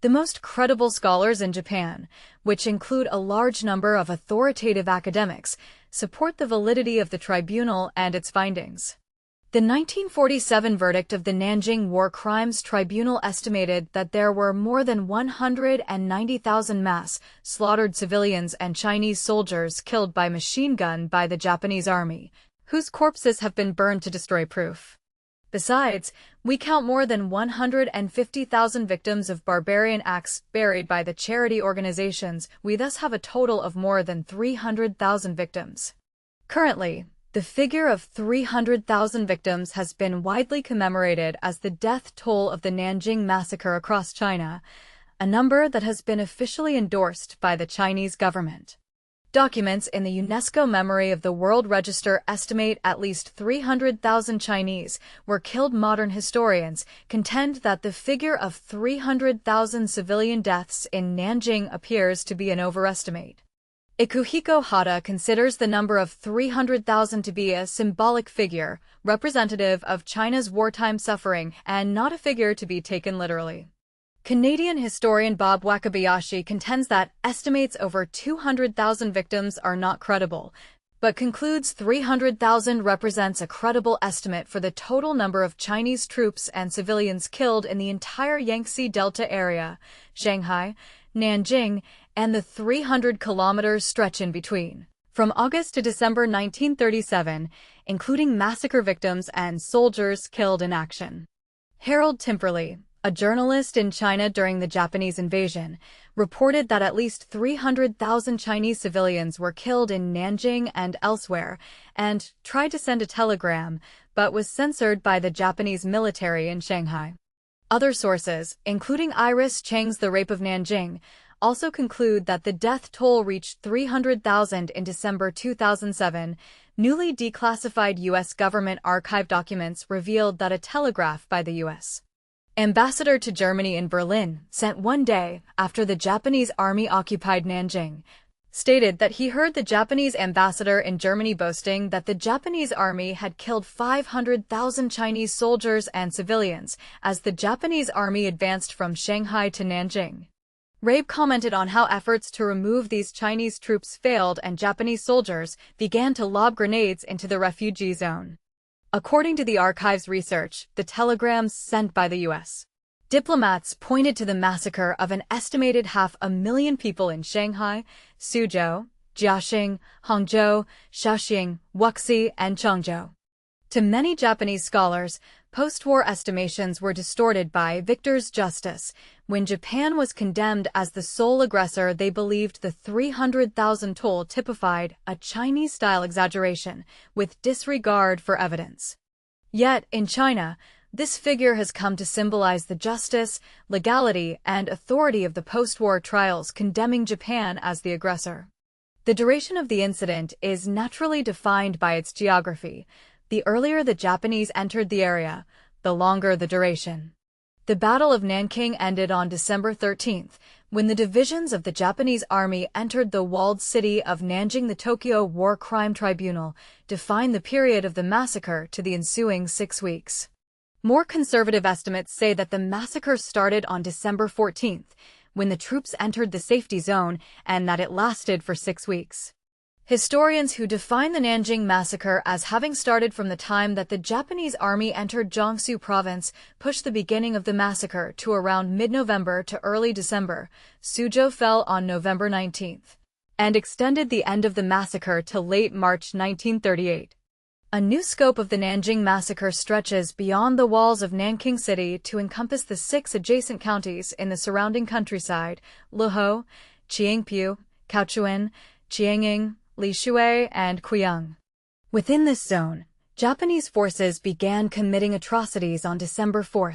The most credible scholars in Japan, which include a large number of authoritative academics, support the validity of the tribunal and its findings. The 1947 verdict of the Nanjing War Crimes Tribunal estimated that there were more than 190,000 mass slaughtered civilians and Chinese soldiers killed by machine gun by the Japanese army, whose corpses have been burned to destroy proof. Besides, we count more than 150,000 victims of barbarian acts buried by the charity organizations. We thus have a total of more than 300,000 victims. Currently, The figure of 300,000 victims has been widely commemorated as the death toll of the Nanjing Massacre across China, a number that has been officially endorsed by the Chinese government. Documents in the UNESCO Memory of the World Register estimate at least 300,000 Chinese were killed. Modern historians contend that the figure of 300,000 civilian deaths in Nanjing appears to be an overestimate. Ikuhiko Hata considers the number of 300,000 to be a symbolic figure, representative of China's wartime suffering and not a figure to be taken literally. Canadian historian Bob Wakabayashi contends that estimates over 200,000 victims are not credible, but concludes 300,000 represents a credible estimate for the total number of Chinese troops and civilians killed in the entire Yangtze Delta area, Shanghai, Nanjing, and the 300-kilometer stretch in between. From August to December 1937, including massacre victims and soldiers killed in action. Harold Timperley, a journalist in China during the Japanese invasion, reported that at least 300,000 Chinese civilians were killed in Nanjing and elsewhere, and tried to send a telegram, but was censored by the Japanese military in Shanghai. Other sources, including Iris Chang's The Rape of Nanjing, also conclude that the death toll reached 300,000 in December 2007. Newly declassified U.S. government archive documents revealed that a telegraph by the U.S. ambassador to Germany in Berlin, sent one day after the Japanese army occupied Nanjing, stated that he heard the Japanese ambassador in Germany boasting that the Japanese army had killed 500,000 Chinese soldiers and civilians as the Japanese army advanced from Shanghai to Nanjing. Rabe commented on how efforts to remove these Chinese troops failed and Japanese soldiers began to lob grenades into the refugee zone. According to the archive's research, the telegrams sent by the U.S. diplomats pointed to the massacre of an estimated 500,000 people in Shanghai, Suzhou, Jiaxing, Hangzhou, Shaoxing, Wuxi, and Changzhou. To many Japanese scholars, post-war estimations were distorted by victor's justice. When Japan was condemned as the sole aggressor, they believed the 300,000 toll typified a Chinese-style exaggeration, with disregard for evidence. Yet, in China, this figure has come to symbolize the justice, legality, and authority of the post-war trials condemning Japan as the aggressor. The duration of the incident is naturally defined by its geography. The earlier the Japanese entered the area, the longer the duration. The Battle of Nanking ended on December 13th, when the divisions of the Japanese army entered the walled city of Nanjing. The Tokyo War Crime Tribunal defined the period of the massacre to the ensuing 6 weeks. More conservative estimates say that the massacre started on December 14th, when the troops entered the safety zone, and that it lasted for 6 weeks. Historians who define the Nanjing Massacre as having started from the time that the Japanese army entered Jiangsu province push the beginning of the massacre to around mid-November to early December. Suzhou fell on November 19th, and extended the end of the massacre to late March 1938. A new scope of the Nanjing Massacre stretches beyond the walls of Nanking City to encompass the 6 adjacent counties in the surrounding countryside: Luhou, Qingpu, Kaohsiung, Jiangning, Lishui, and Quyang. Within this zone, Japanese forces began committing atrocities on December 4,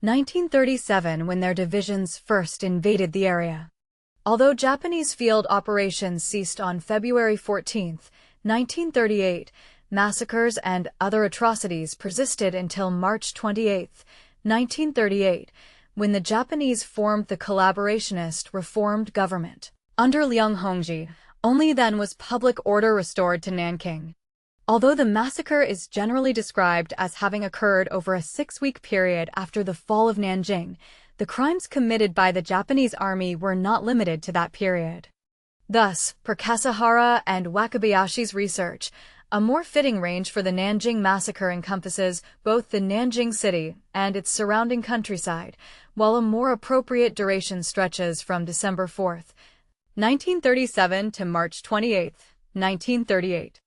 1937, when their divisions first invaded the area. Although Japanese field operations ceased on February 14, 1938, massacres and other atrocities persisted until March 28, 1938, when the Japanese formed the collaborationist reformed government. Under Liang Hongzhi, only then was public order restored to Nanking. Although the massacre is generally described as having occurred over a 6-week period after the fall of Nanjing, the crimes committed by the Japanese army were not limited to that period. Thus, per Kasahara and Wakabayashi's research, a more fitting range for the Nanjing Massacre encompasses both the Nanjing city and its surrounding countryside, while a more appropriate duration stretches from December 4, 1937 to March 28, 1938.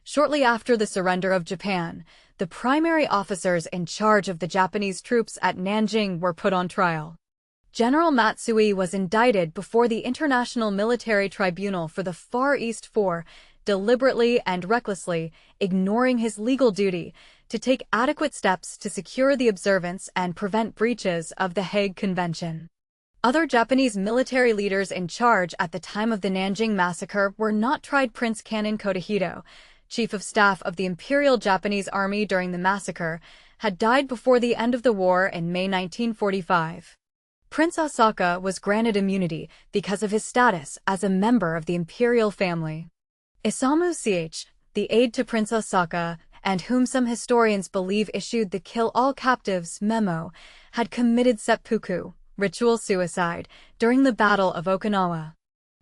Shortly after the surrender of Japan, the primary officers in charge of the Japanese troops at Nanjing were put on trial. General Matsui was indicted before the International Military Tribunal for the Far East for deliberately and recklessly ignoring his legal duty to take adequate steps to secure the observance and prevent breaches of the Hague Convention. Other Japanese military leaders in charge at the time of the Nanjing Massacre were not tried. Prince Kannon Kodahito, Chief of Staff of the Imperial Japanese Army during the massacre, had died before the end of the war in May 1945. Prince Asaka was granted immunity because of his status as a member of the imperial family. Isamu Ch, the aide to Prince Asaka, and whom some historians believe issued the Kill All Captives memo, had committed seppuku, ritual suicide, during the Battle of Okinawa.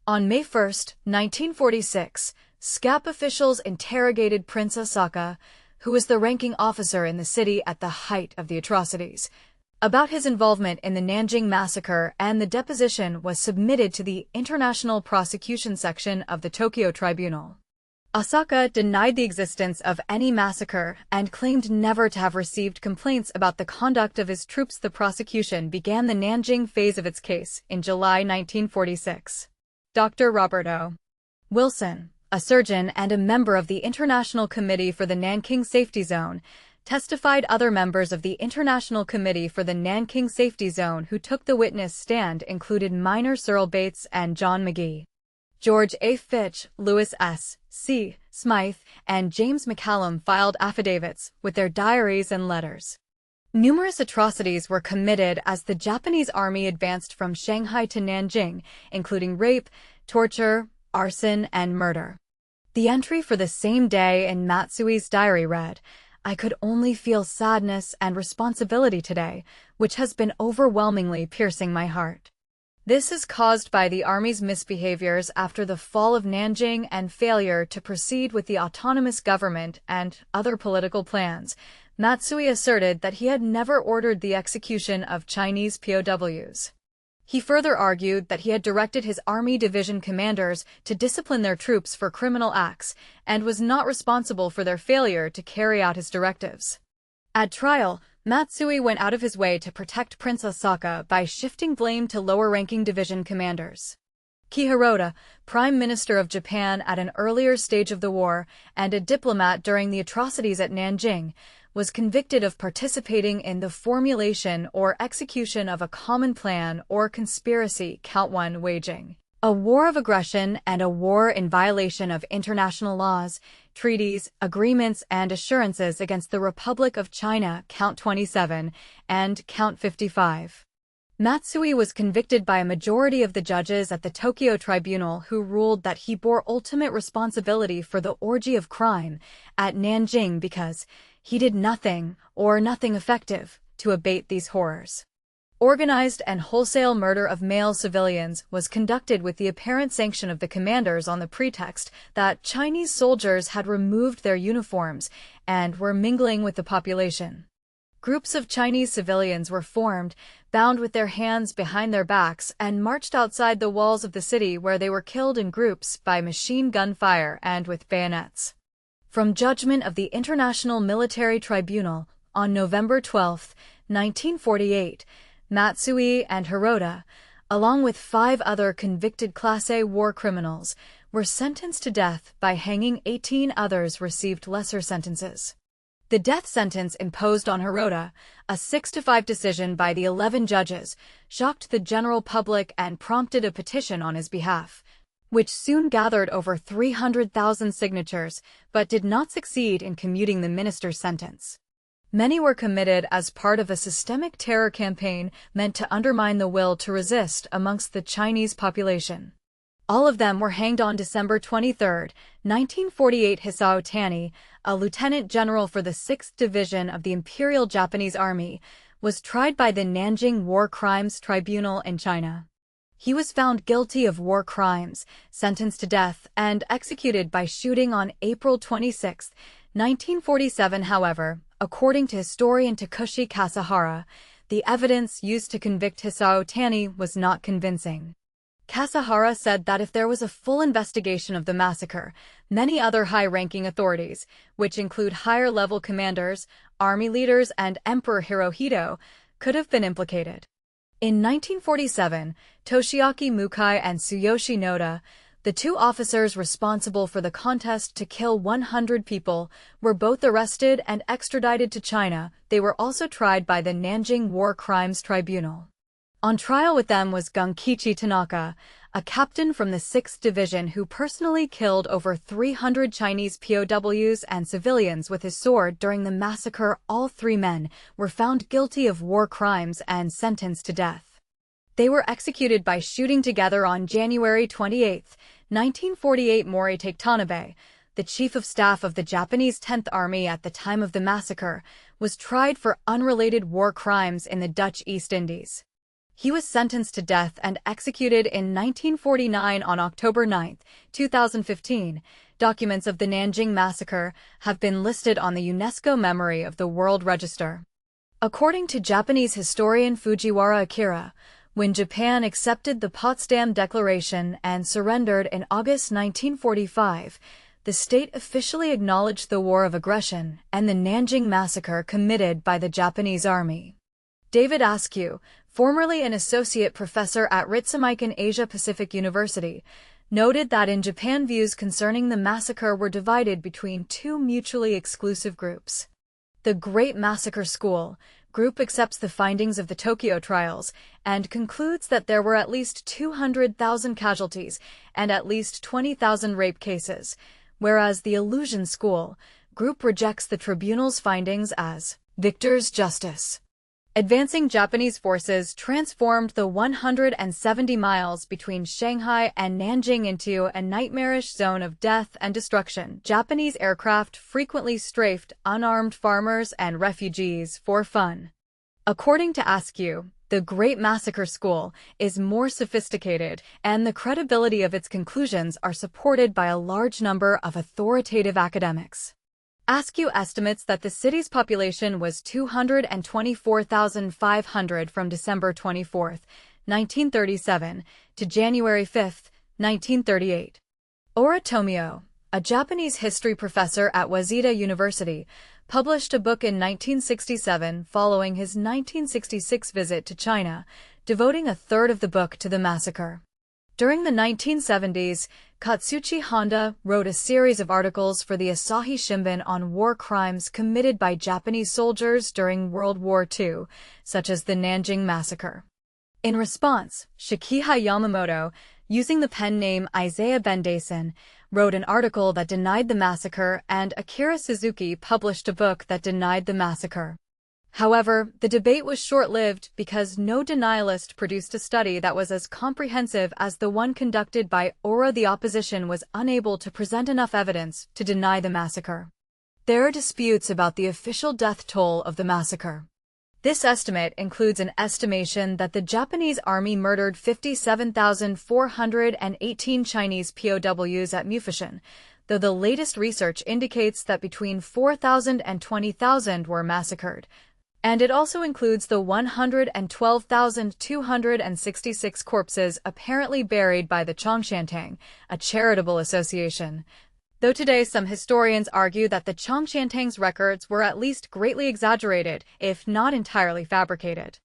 On May 1, 1946, SCAP officials interrogated Prince Asaka, who was the ranking officer in the city at the height of the atrocities, about his involvement in the Nanjing Massacre, and the deposition was submitted to the International Prosecution Section of the Tokyo Tribunal. Asaka denied the existence of any massacre and claimed never to have received complaints about the conduct of his troops. The prosecution began the Nanjing phase of its case in July 1946. Dr. Robert O. Wilson, a surgeon and a member of the International Committee for the Nanking Safety Zone, testified. Other members of the International Committee for the Nanking Safety Zone who took the witness stand included Minor Cyril Bates and John McGee. George A. Fitch, Louis S. C. Smythe, and James McCallum filed affidavits with their diaries and letters. Numerous atrocities were committed as the Japanese army advanced from Shanghai to Nanjing, including rape, torture, arson, and murder. The entry for the same day in Matsui's diary read, "I could only feel sadness and responsibility today, which has been overwhelmingly piercing my heart." This is caused by the army's misbehaviors after the fall of Nanjing and failure to proceed with the autonomous government and other political plans. Matsui asserted that he had never ordered the execution of Chinese POWs. He further argued that he had directed his army division commanders to discipline their troops for criminal acts and was not responsible for their failure to carry out his directives. At trial, Matsui went out of his way to protect Prince Asaka by shifting blame to lower-ranking division commanders. Kihirota, Prime Minister of Japan at an earlier stage of the war and a diplomat during the atrocities at Nanjing, was convicted of participating in the formulation or execution of a common plan or conspiracy, Count 1, waging a war of aggression and a war in violation of international laws, treaties, agreements, and assurances against the Republic of China, Count 27, and Count 55. Matsui was convicted by a majority of the judges at the Tokyo Tribunal, who ruled that he bore ultimate responsibility for the orgy of crime at Nanjing because he did nothing, or nothing effective, to abate these horrors. Organized and wholesale murder of male civilians was conducted with the apparent sanction of the commanders on the pretext that Chinese soldiers had removed their uniforms and were mingling with the population. Groups of Chinese civilians were formed, bound with their hands behind their backs, and marched outside the walls of the city, where they were killed in groups by machine gun fire and with bayonets. From judgment of the International Military Tribunal on November 12, 1948, Matsui and Hirota, along with 5 other convicted Class A war criminals, were sentenced to death by hanging. 18 others received lesser sentences. The death sentence imposed on Hirota, a 6-5 decision by the 11 judges, shocked the general public and prompted a petition on his behalf, which soon gathered over 300,000 signatures but did not succeed in commuting the minister's sentence. Many were committed as part of a systemic terror campaign meant to undermine the will to resist amongst the Chinese population. All of them were hanged on December 23, 1948. Hisao Tani, a lieutenant general for the 6th Division of the Imperial Japanese Army, was tried by the Nanjing War Crimes Tribunal in China. He was found guilty of war crimes, sentenced to death, and executed by shooting on April 26, 1947. However, according to historian Takushi Kasahara, the evidence used to convict Hisao Tani was not convincing. Kasahara said that if there was a full investigation of the massacre, many other high-ranking authorities, which include higher-level commanders, army leaders, and Emperor Hirohito, could have been implicated. In 1947, Toshiaki Mukai and Tsuyoshi Noda, The two officers responsible for the contest to kill 100 people were both arrested and extradited to China. They were also tried by the Nanjing War Crimes Tribunal. On trial with them was Gunkichi Tanaka, a captain from the 6th Division who personally killed over 300 Chinese POWs and civilians with his sword during the massacre. All three men were found guilty of war crimes and sentenced to death. They were executed by shooting together on January 28, 1948. Moritake Tanabe, the chief of staff of the Japanese 10th Army at the time of the massacre, was tried for unrelated war crimes in the Dutch East Indies. He was sentenced to death and executed in 1949 on October 9, 2015. Documents of the Nanjing Massacre have been listed on the UNESCO Memory of the World Register. According to Japanese historian Fujiwara Akira, when Japan accepted the Potsdam Declaration and surrendered in August 1945, the state officially acknowledged the war of aggression and the Nanjing Massacre committed by the Japanese Army. David Askew, formerly an associate professor at Ritsumeikan Asia Pacific University, noted that in Japan views concerning the massacre were divided between two mutually exclusive groups. The Great Massacre School group accepts the findings of the Tokyo trials and concludes that there were at least 200,000 casualties and at least 20,000 rape cases, whereas the Illusion School group rejects the tribunal's findings as victor's justice. Advancing Japanese forces transformed the 170 miles between Shanghai and Nanjing into a nightmarish zone of death and destruction. Japanese aircraft frequently strafed unarmed farmers and refugees for fun. According to Askew, the Great Massacre School is more sophisticated, and the credibility of its conclusions are supported by a large number of authoritative academics. Askew estimates that the city's population was 224,500 from December 24, 1937, to January 5, 1938. Ora Tomio, a Japanese history professor at Waseda University, published a book in 1967 following his 1966 visit to China, devoting a third of the book to the massacre. During the 1970s, Katsuchi Honda wrote a series of articles for the Asahi Shimbun on war crimes committed by Japanese soldiers during World War II, such as the Nanjing Massacre. In response, Shikiha Yamamoto, using the pen name Isaiah Bendason, wrote an article that denied the massacre, and Akira Suzuki published a book that denied the massacre. However, the debate was short-lived because no denialist produced a study that was as comprehensive as the one conducted by Ora. The opposition was unable to present enough evidence to deny the massacre. There are disputes about the official death toll of the massacre. This estimate includes an estimation that the Japanese army murdered 57,418 Chinese POWs at Mufushan, though the latest research indicates that between 4,000 and 20,000 were massacred. And it also includes the 112,266 corpses apparently buried by the Chongshantung, a charitable association. Though today some historians argue that the Chongshanting's records were at least greatly exaggerated, if not entirely fabricated.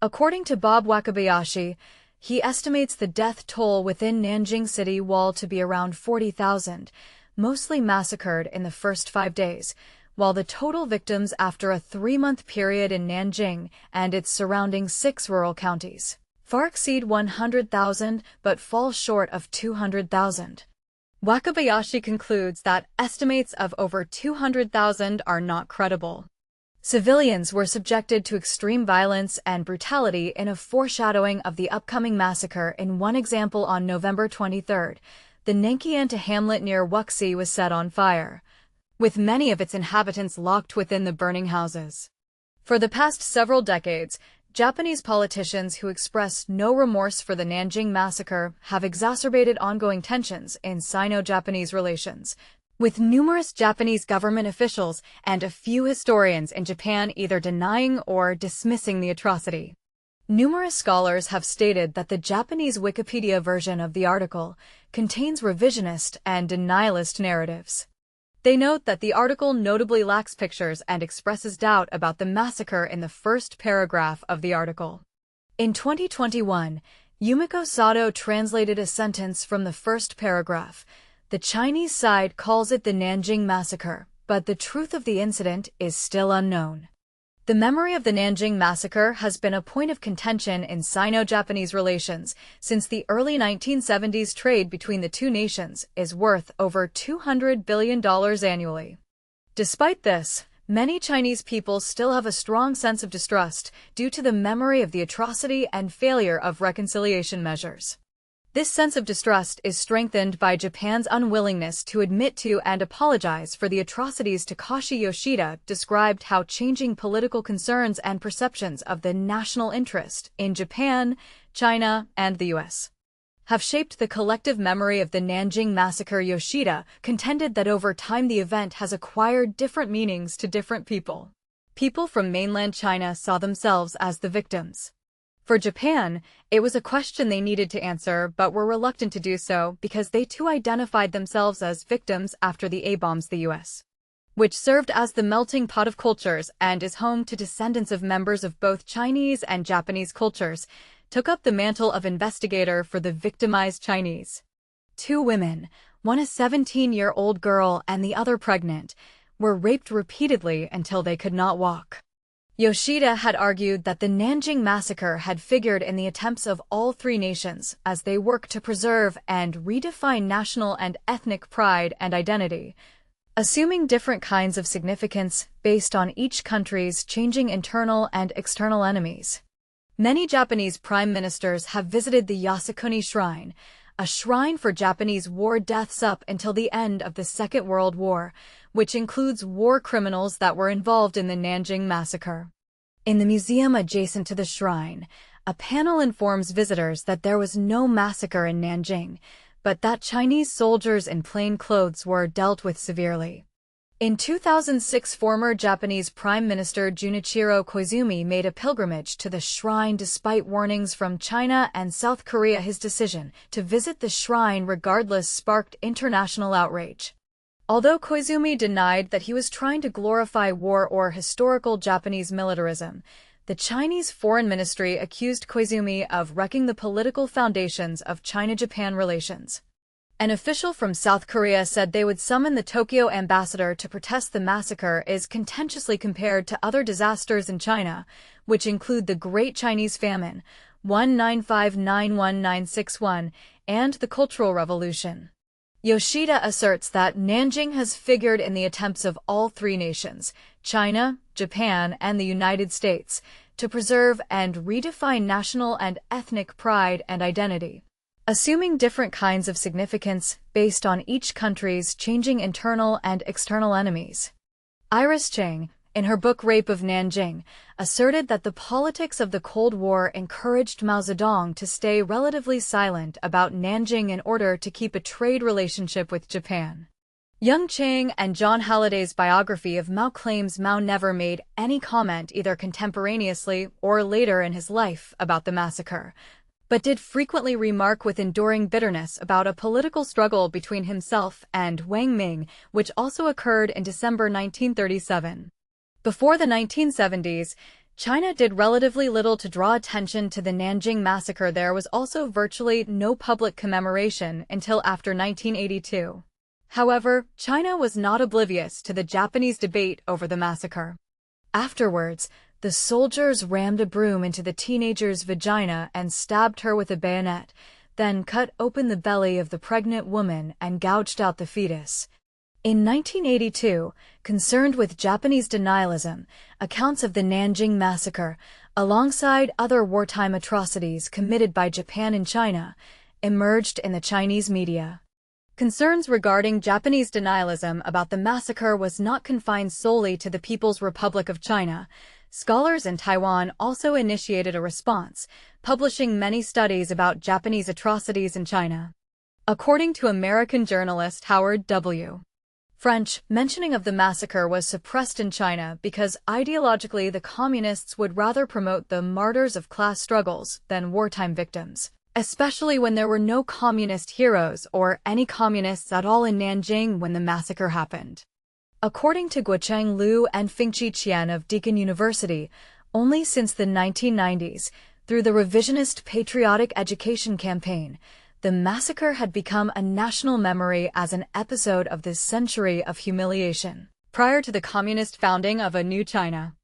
According to Bob Wakabayashi, he estimates the death toll within Nanjing city wall to be around 40,000, mostly massacred in the first 5 days, while the total victims after a 3-month period in Nanjing and its surrounding 6 rural counties far exceed 100,000 but fall short of 200,000. Wakabayashi concludes that estimates of over 200,000 are not credible. Civilians were subjected to extreme violence and brutality in a foreshadowing of the upcoming massacre. In one example, on November 23, the Nankianta hamlet near Wuxi was set on fire, with many of its inhabitants locked within the burning houses. For the past several decades, Japanese politicians who express no remorse for the Nanjing Massacre have exacerbated ongoing tensions in Sino-Japanese relations, with numerous Japanese government officials and a few historians in Japan either denying or dismissing the atrocity. Numerous scholars have stated that the Japanese Wikipedia version of the article contains revisionist and denialist narratives. They note that the article notably lacks pictures and expresses doubt about the massacre in the first paragraph of the article. In 2021, Yumiko Sato translated a sentence from the first paragraph. The Chinese side calls it the Nanjing Massacre, but the truth of the incident is still unknown. The memory of the Nanjing Massacre has been a point of contention in Sino-Japanese relations since the early 1970s. Trade between the two nations is worth over $200 billion annually. Despite this, many Chinese people still have a strong sense of distrust due to the memory of the atrocity and failure of reconciliation measures. This sense of distrust is strengthened by Japan's unwillingness to admit to and apologize for the atrocities. Takashi Yoshida described how changing political concerns and perceptions of the national interest in Japan, China, and the U.S. have shaped the collective memory of the Nanjing Massacre. Yoshida contended that over time the event has acquired different meanings to different people. People from mainland China saw themselves as the victims. For Japan, it was a question they needed to answer but were reluctant to do so because they too identified themselves as victims after the A-bombs. The U.S., which served as the melting pot of cultures and is home to descendants of members of both Chinese and Japanese cultures, took up the mantle of investigator for the victimized Chinese. Two women, one a 17-year-old girl and the other pregnant, were raped repeatedly until they could not walk. Yoshida had argued that the Nanjing Massacre had figured in the attempts of all three nations as they worked to preserve and redefine national and ethnic pride and identity, assuming different kinds of significance based on each country's changing internal and external enemies. Many Japanese prime ministers have visited the Yasukuni Shrine, a shrine for Japanese war deaths up until the end of the Second World War, which includes war criminals that were involved in the Nanjing Massacre. In the museum adjacent to the shrine, a panel informs visitors that there was no massacre in Nanjing, but that Chinese soldiers in plain clothes were dealt with severely. In 2006, former Japanese Prime Minister Junichiro Koizumi made a pilgrimage to the shrine despite warnings from China and South Korea. His decision to visit the shrine regardless sparked international outrage. Although Koizumi denied that he was trying to glorify war or historical Japanese militarism, the Chinese Foreign Ministry accused Koizumi of wrecking the political foundations of China-Japan relations. An official from South Korea said they would summon the Tokyo ambassador to protest. The massacre is contentiously compared to other disasters in China, which include the Great Chinese Famine, 1959–1961, and the Cultural Revolution. Yoshida asserts that Nanjing has figured in the attempts of all three nations, China, Japan, and the United States, to preserve and redefine national and ethnic pride and identity, assuming different kinds of significance based on each country's changing internal and external enemies. Iris Chang, in her book Rape of Nanjing, asserted that the politics of the Cold War encouraged Mao Zedong to stay relatively silent about Nanjing in order to keep a trade relationship with Japan. Young Chang and John Halliday's biography of Mao claims Mao never made any comment either contemporaneously or later in his life about the massacre, but did frequently remark with enduring bitterness about a political struggle between himself and Wang Ming, which also occurred in December 1937. Before the 1970s, China did relatively little to draw attention to the Nanjing Massacre. There was also virtually no public commemoration until after 1982. However, China was not oblivious to the Japanese debate over the massacre. Afterwards, the soldiers rammed a broom into the teenager's vagina and stabbed her with a bayonet, then cut open the belly of the pregnant woman and gouged out the fetus. In 1982, concerned with Japanese denialism, accounts of the Nanjing Massacre, alongside other wartime atrocities committed by Japan in China, emerged in the Chinese media. Concerns regarding Japanese denialism about the massacre was not confined solely to the People's Republic of China. Scholars in Taiwan also initiated a response, publishing many studies about Japanese atrocities in China. According to American journalist Howard W. French, mentioning of the massacre was suppressed in China because ideologically the communists would rather promote the martyrs of class struggles than wartime victims, especially when there were no communist heroes or any communists at all in Nanjing when the massacre happened. According to Guocheng Liu and Fengqi Qian of Deakin University, only since the 1990s, Through the revisionist patriotic education campaign, the massacre had become a national memory as an episode of this century of humiliation. Prior to the communist founding of a new China,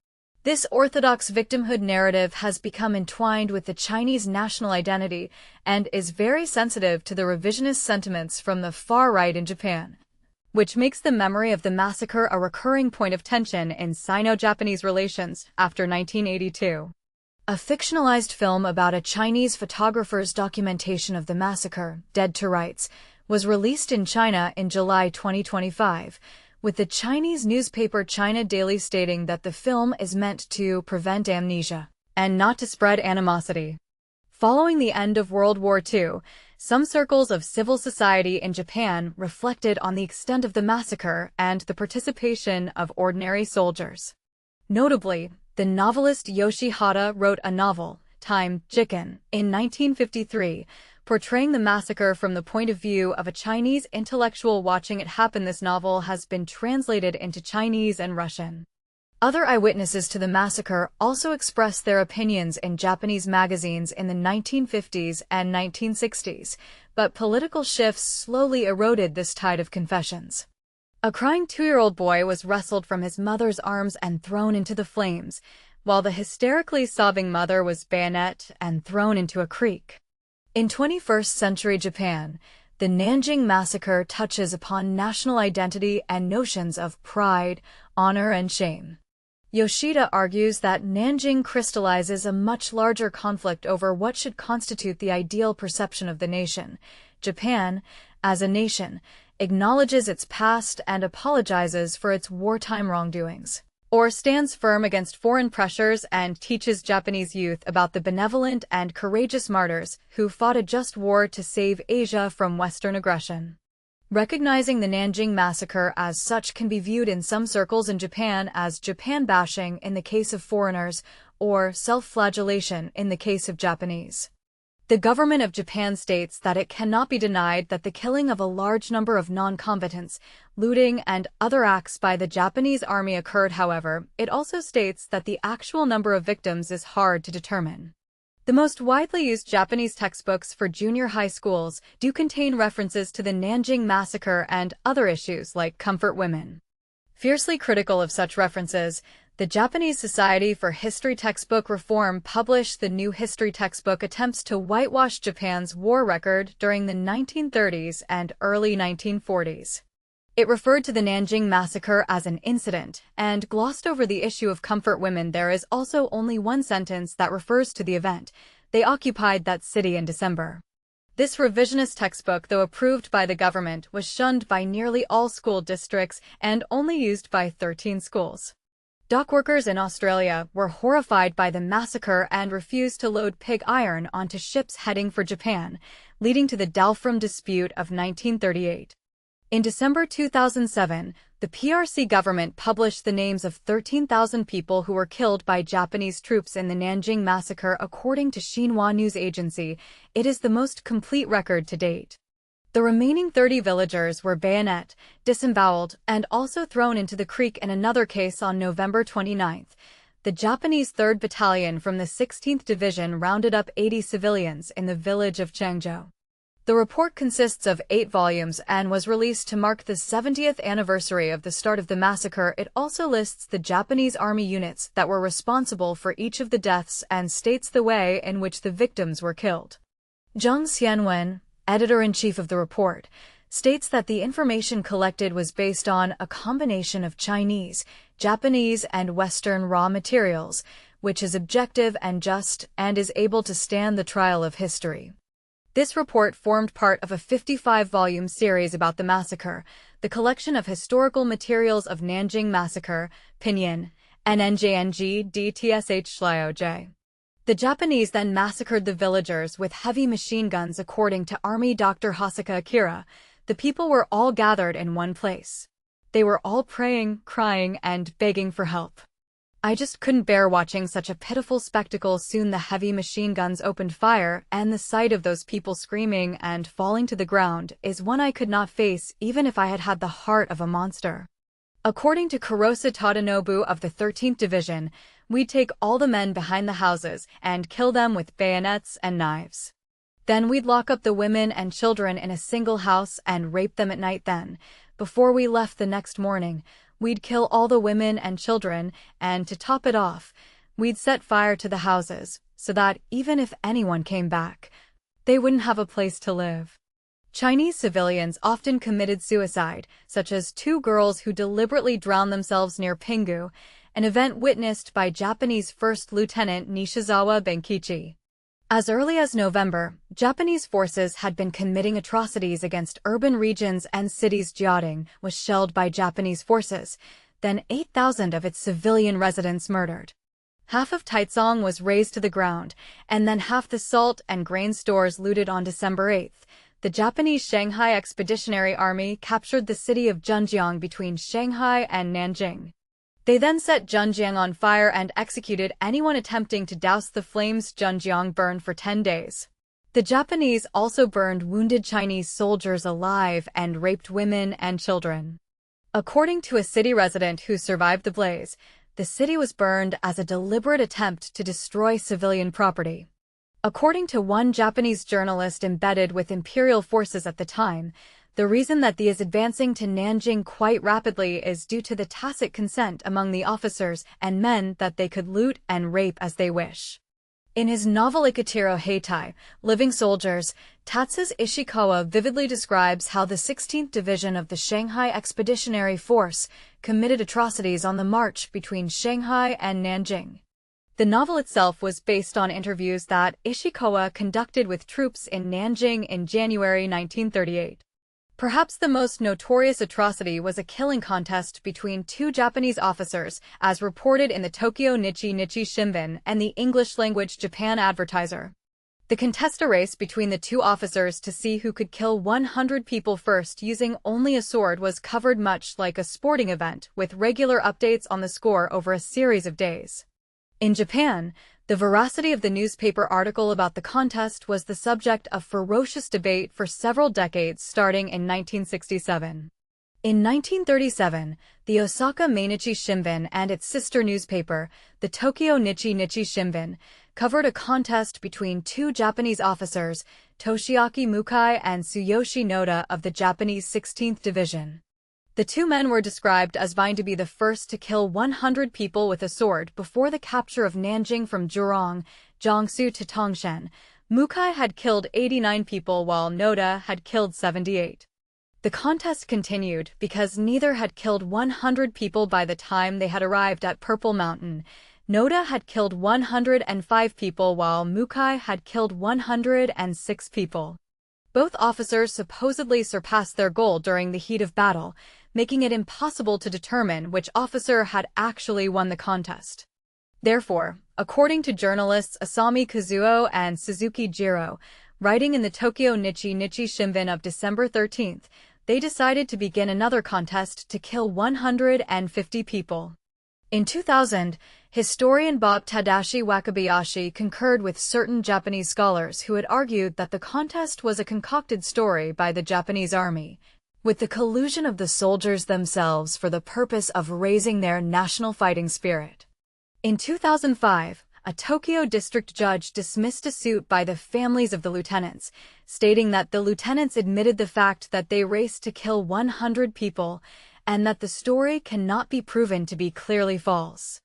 this orthodox victimhood narrative has become entwined with the Chinese national identity and is very sensitive to the revisionist sentiments from the far right in Japan, which makes the memory of the massacre a recurring point of tension in Sino-Japanese relations after 1982. A fictionalized film about a Chinese photographer's documentation of the massacre, Dead to Rights, was released in China in July 2025, with the Chinese newspaper China Daily stating that the film is meant to prevent amnesia and not to spread animosity. Following the end of World War II, some circles of civil society in Japan reflected on the extent of the massacre and the participation of ordinary soldiers. Notably, the novelist Yoshihata wrote a novel, Time, Jiken, in 1953, portraying the massacre from the point of view of a Chinese intellectual watching it happen. This novel has been translated into Chinese and Russian. Other eyewitnesses to the massacre also expressed their opinions in Japanese magazines in the 1950s and 1960s, but political shifts slowly eroded this tide of confessions. A crying 2-year-old boy was wrestled from his mother's arms and thrown into the flames, while the hysterically sobbing mother was bayoneted and thrown into a creek. In 21st century Japan, the Nanjing Massacre touches upon national identity and notions of pride, honor, and shame. Yoshida argues that Nanjing crystallizes a much larger conflict over what should constitute the ideal perception of the nation. Japan, as a nation, acknowledges its past and apologizes for its wartime wrongdoings, or stands firm against foreign pressures and teaches Japanese youth about the benevolent and courageous martyrs who fought a just war to save Asia from Western aggression. Recognizing the Nanjing Massacre as such can be viewed in some circles in Japan as Japan bashing in the case of foreigners, or self-flagellation in the case of Japanese. The government of Japan states that it cannot be denied that the killing of a large number of non-combatants, looting, and other acts by the Japanese army occurred. However, it also states that the actual number of victims is hard to determine. The most widely used Japanese textbooks for junior high schools do contain references to the Nanjing Massacre and other issues like comfort women. Fiercely critical of such references, the Japanese Society for History Textbook Reform published the new history textbook attempts to whitewash Japan's war record during the 1930s and early 1940s. It referred to the Nanjing Massacre as an incident and glossed over the issue of comfort women. There is also only one sentence that refers to the event. They occupied that city in December. This revisionist textbook, though approved by the government, was shunned by nearly all school districts and only used by 13 schools. Dockworkers in Australia were horrified by the massacre and refused to load pig iron onto ships heading for Japan, leading to the Dalfram Dispute of 1938. In December 2007, the PRC government published the names of 13,000 people who were killed by Japanese troops in the Nanjing Massacre. According to Xinhua News Agency, it is the most complete record to date. The remaining 30 villagers were bayoneted, disemboweled, and also thrown into the creek. In another case on November 29, the Japanese 3rd Battalion from the 16th Division rounded up 80 civilians in the village of Changzhou. The report consists of 8 volumes and was released to mark the 70th anniversary of the start of the massacre. It also lists the Japanese army units that were responsible for each of the deaths and states the way in which the victims were killed. Zhang Xianwen, editor-in-chief of the report, states that the information collected was based on a combination of Chinese, Japanese, and Western raw materials, which is objective and just and is able to stand the trial of history. This report formed part of a 55-volume series about the massacre, the collection of historical materials of Nanjing Massacre, Pinyin, NNJNG DTSH Slioj. The Japanese then massacred the villagers with heavy machine guns. According to Army Dr. Hasaka Akira, the people were all gathered in one place. They were all praying, crying, and begging for help. I just couldn't bear watching such a pitiful spectacle. Soon the heavy machine guns opened fire, and the sight of those people screaming and falling to the ground is one I could not face even if I had had the heart of a monster. According to Kurosa Tadanobu of the 13th Division, we'd take all the men behind the houses and kill them with bayonets and knives. Then we'd lock up the women and children in a single house and rape them at night. Then, before we left the next morning, we'd kill all the women and children, and to top it off, we'd set fire to the houses, so that even if anyone came back, they wouldn't have a place to live. Chinese civilians often committed suicide, such as 2 girls who deliberately drowned themselves near Pinggu, an event witnessed by Japanese First Lieutenant Nishizawa Benkichi. As early as November, Japanese forces had been committing atrocities against urban regions and cities. Jiaotong was shelled by Japanese forces, then 8,000 of its civilian residents murdered. Half of Taizong was razed to the ground, and then half the salt and grain stores looted. On December 8. The Japanese Shanghai Expeditionary Army captured the city of Zhenjiang between Shanghai and Nanjing. They then set Zhenjiang on fire and executed anyone attempting to douse the flames. Zhenjiang burned for 10 days. The Japanese also burned wounded Chinese soldiers alive and raped women and children. According to a city resident who survived the blaze, the city was burned as a deliberate attempt to destroy civilian property. According to one Japanese journalist embedded with imperial forces at the time, the reason that he is advancing to Nanjing quite rapidly is due to the tacit consent among the officers and men that they could loot and rape as they wish. In his novel Ikatiro Heitai, Living Soldiers, Tatsu's Ishikawa vividly describes how the 16th Division of the Shanghai Expeditionary Force committed atrocities on the march between Shanghai and Nanjing. The novel itself was based on interviews that Ishikawa conducted with troops in Nanjing in January 1938. Perhaps the most notorious atrocity was a killing contest between 2 Japanese officers, as reported in the Tokyo Nichi Shimbun and the English-language Japan Advertiser. The contest a race between the 2 officers to see who could kill 100 people first using only a sword was covered much like a sporting event, with regular updates on the score over a series of days. In Japan, the veracity of the newspaper article about the contest was the subject of ferocious debate for several decades starting in 1967. In 1937, the Osaka Mainichi Shimbun and its sister newspaper, the Tokyo Nichi Shimbun, covered a contest between 2 Japanese officers, Toshiaki Mukai and Tsuyoshi Noda of the Japanese 16th Division. The 2 men were described as vying to be the first to kill 100 people with a sword before the capture of Nanjing from Jurong, Jiangsu to Tongshan. Mukai had killed 89 people while Noda had killed 78. The contest continued because neither had killed 100 people by the time they had arrived at Purple Mountain. Noda had killed 105 people while Mukai had killed 106 people. Both officers supposedly surpassed their goal during the heat of battle, making it impossible to determine which officer had actually won the contest. Therefore, according to journalists Asami Kazuo and Suzuki Jiro, writing in the Tokyo Nichi Shimbun of December 13, they decided to begin another contest to kill 150 people. In 2000, historian Bob Tadashi Wakabayashi concurred with certain Japanese scholars who had argued that the contest was a concocted story by the Japanese army, with the collusion of the soldiers themselves for the purpose of raising their national fighting spirit. In 2005, a Tokyo district judge dismissed a suit by the families of the lieutenants, stating that the lieutenants admitted the fact that they raced to kill 100 people and that the story cannot be proven to be clearly false.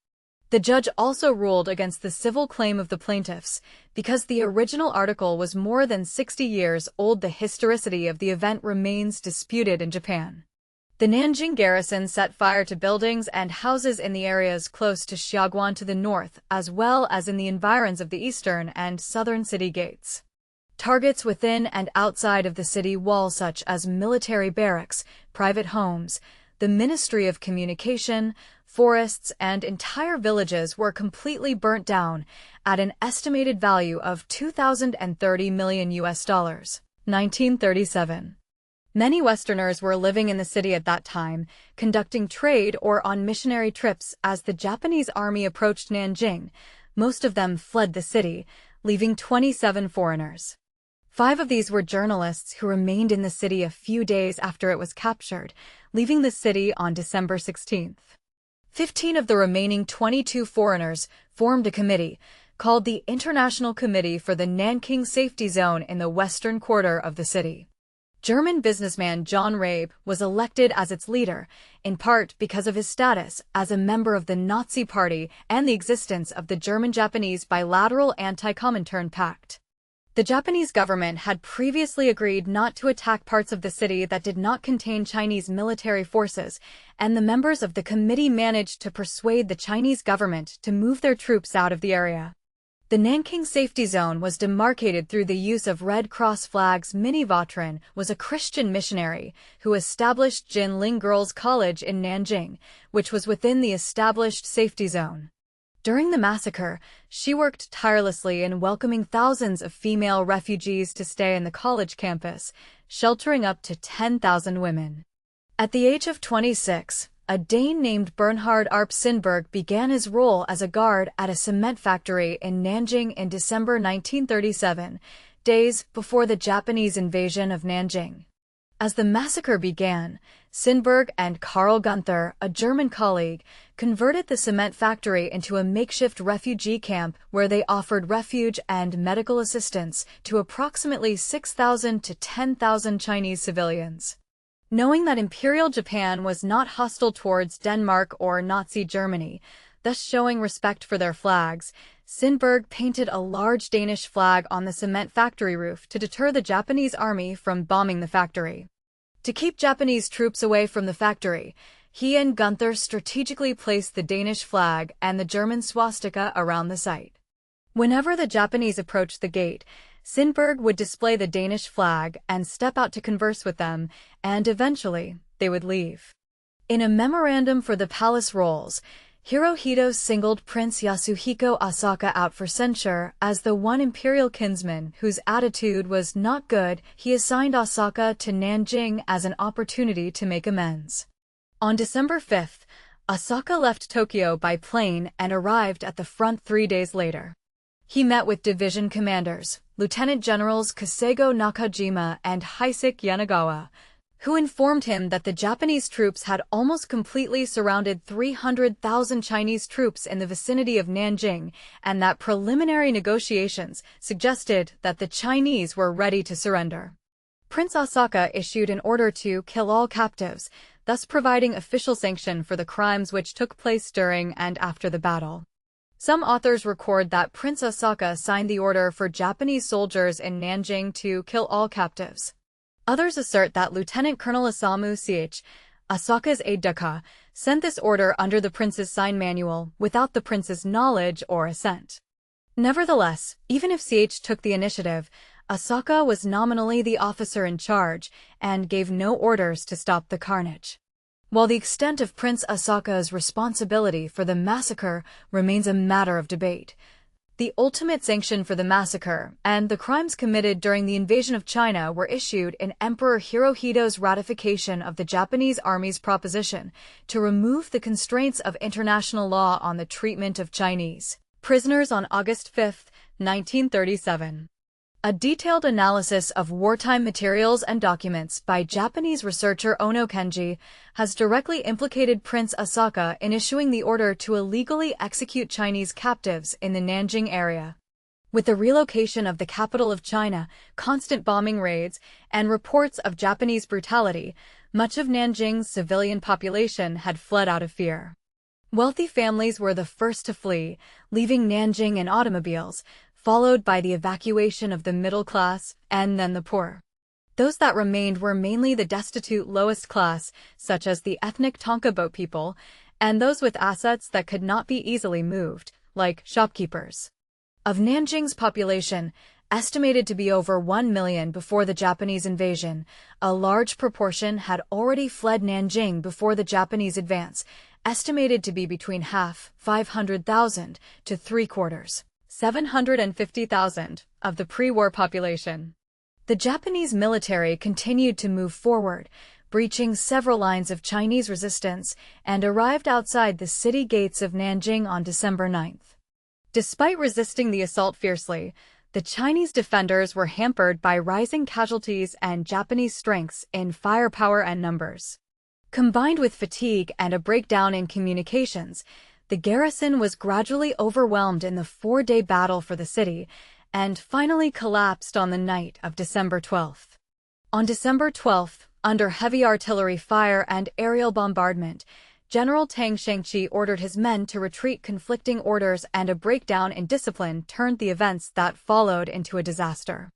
The judge also ruled against the civil claim of the plaintiffs, because the original article was more than 60 years old. The historicity of the event remains disputed in Japan. The Nanjing garrison set fire to buildings and houses in the areas close to Xiaoguan to the north, as well as in the environs of the eastern and southern city gates. Targets within and outside of the city wall such as military barracks, private homes, the Ministry of Communication, forests, and entire villages were completely burnt down at an estimated value of $2,030 million. 1937. Many Westerners were living in the city at that time, conducting trade or on missionary trips. As the Japanese army approached Nanjing, most of them fled the city, leaving 27 foreigners. 5 of these were journalists who remained in the city a few days after it was captured, leaving the city on December 16. 15 of the remaining 22 foreigners formed a committee called the International Committee for the Nanking Safety Zone in the western quarter of the city. German businessman John Rabe was elected as its leader, in part because of his status as a member of the Nazi Party and the existence of the German-Japanese bilateral anti-Comintern pact. The Japanese government had previously agreed not to attack parts of the city that did not contain Chinese military forces, and the members of the committee managed to persuade the Chinese government to move their troops out of the area. The Nanking Safety Zone was demarcated through the use of Red Cross flags. Minnie Vautrin was a Christian missionary who established Jinling Girls' College in Nanjing, which was within the established safety zone. During the massacre, she worked tirelessly in welcoming thousands of female refugees to stay in the college campus, sheltering up to 10,000 women. At the age of 26, a Dane named Bernhard Arp Sindberg began his role as a guard at a cement factory in Nanjing in December 1937, days before the Japanese invasion of Nanjing. As the massacre began, Sindberg and Karl Gunther, a German colleague, converted the cement factory into a makeshift refugee camp where they offered refuge and medical assistance to approximately 6,000 to 10,000 Chinese civilians. Knowing that Imperial Japan was not hostile towards Denmark or Nazi Germany, thus showing respect for their flags, Sindberg painted a large Danish flag on the cement factory roof to deter the Japanese army from bombing the factory. To keep Japanese troops away from the factory, he and Gunther strategically placed the Danish flag and the German swastika around the site. Whenever the Japanese approached the gate, Sindberg would display the Danish flag and step out to converse with them, and eventually, they would leave. In a memorandum for the palace rolls, Hirohito singled Prince Yasuhiko Asaka out for censure as the one imperial kinsman whose attitude was not good. He assigned Asaka to Nanjing as an opportunity to make amends. On December 5th, Asaka left Tokyo by plane and arrived at the front 3 days later. He met with division commanders, Lieutenant Generals Kasego Nakajima and Heisek Yanagawa, who informed him that the Japanese troops had almost completely surrounded 300,000 Chinese troops in the vicinity of Nanjing, and that preliminary negotiations suggested that the Chinese were ready to surrender. Prince Asaka issued an order to kill all captives, thus providing official sanction for the crimes which took place during and after the battle. Some authors record that Prince Asaka signed the order for Japanese soldiers in Nanjing to kill all captives. Others assert that Lieutenant Colonel Isamu Ch. Asaka's aide-de-camp sent this order under the prince's sign manual without the prince's knowledge or assent. Nevertheless, even if Ch took the initiative, Asaka was nominally the officer in charge and gave no orders to stop the carnage. While the extent of Prince Asaka's responsibility for the massacre remains a matter of debate, the ultimate sanction for the massacre and the crimes committed during the invasion of China were issued in Emperor Hirohito's ratification of the Japanese Army's proposition to remove the constraints of international law on the treatment of Chinese prisoners on August 5, 1937. A detailed analysis of wartime materials and documents by Japanese researcher Ono Kenji has directly implicated Prince Asaka in issuing the order to illegally execute Chinese captives in the Nanjing area. With the relocation of the capital of China, constant bombing raids, and reports of Japanese brutality, much of Nanjing's civilian population had fled out of fear. Wealthy families were the first to flee, leaving Nanjing in automobiles, followed by the evacuation of the middle class, and then the poor. Those that remained were mainly the destitute lowest class, such as the ethnic Tonka boat people, and those with assets that could not be easily moved, like shopkeepers. Of Nanjing's population, estimated to be over 1 million before the Japanese invasion, a large proportion had already fled Nanjing before the Japanese advance, estimated to be between half, 500,000, to three-quarters, 750,000, of the pre-war population. The Japanese military continued to move forward, breaching several lines of Chinese resistance, and arrived outside the city gates of Nanjing on December 9th. Despite resisting the assault fiercely, the Chinese defenders were hampered by rising casualties and Japanese strengths in firepower and numbers. Combined with fatigue and a breakdown in communications, the garrison was gradually overwhelmed in the four-day battle for the city and finally collapsed on the night of December 12th. On December 12th, under heavy artillery fire and aerial bombardment, General Tang Shangqi ordered his men to retreat. Conflicting orders and a breakdown in discipline turned the events that followed into a disaster.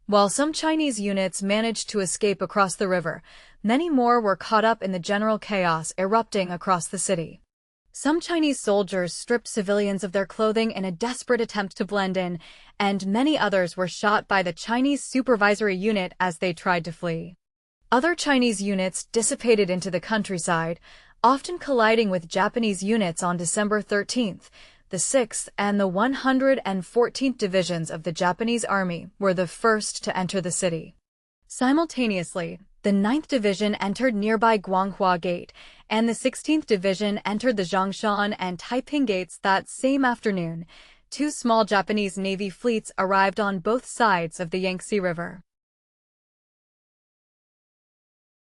While some Chinese units managed to escape across the river, many more were caught up in the general chaos erupting across the city. Some Chinese soldiers stripped civilians of their clothing in a desperate attempt to blend in, and many others were shot by the Chinese supervisory unit as they tried to flee. Other Chinese units dissipated into the countryside, often colliding with Japanese units. On December 13th, the 6th and the 114th Divisions of the Japanese Army were the first to enter the city. Simultaneously, the 9th Division entered nearby Guanghua Gate, and the 16th Division entered the Zhongshan and Taiping Gates that same afternoon. Two small Japanese Navy fleets arrived on both sides of the Yangtze River.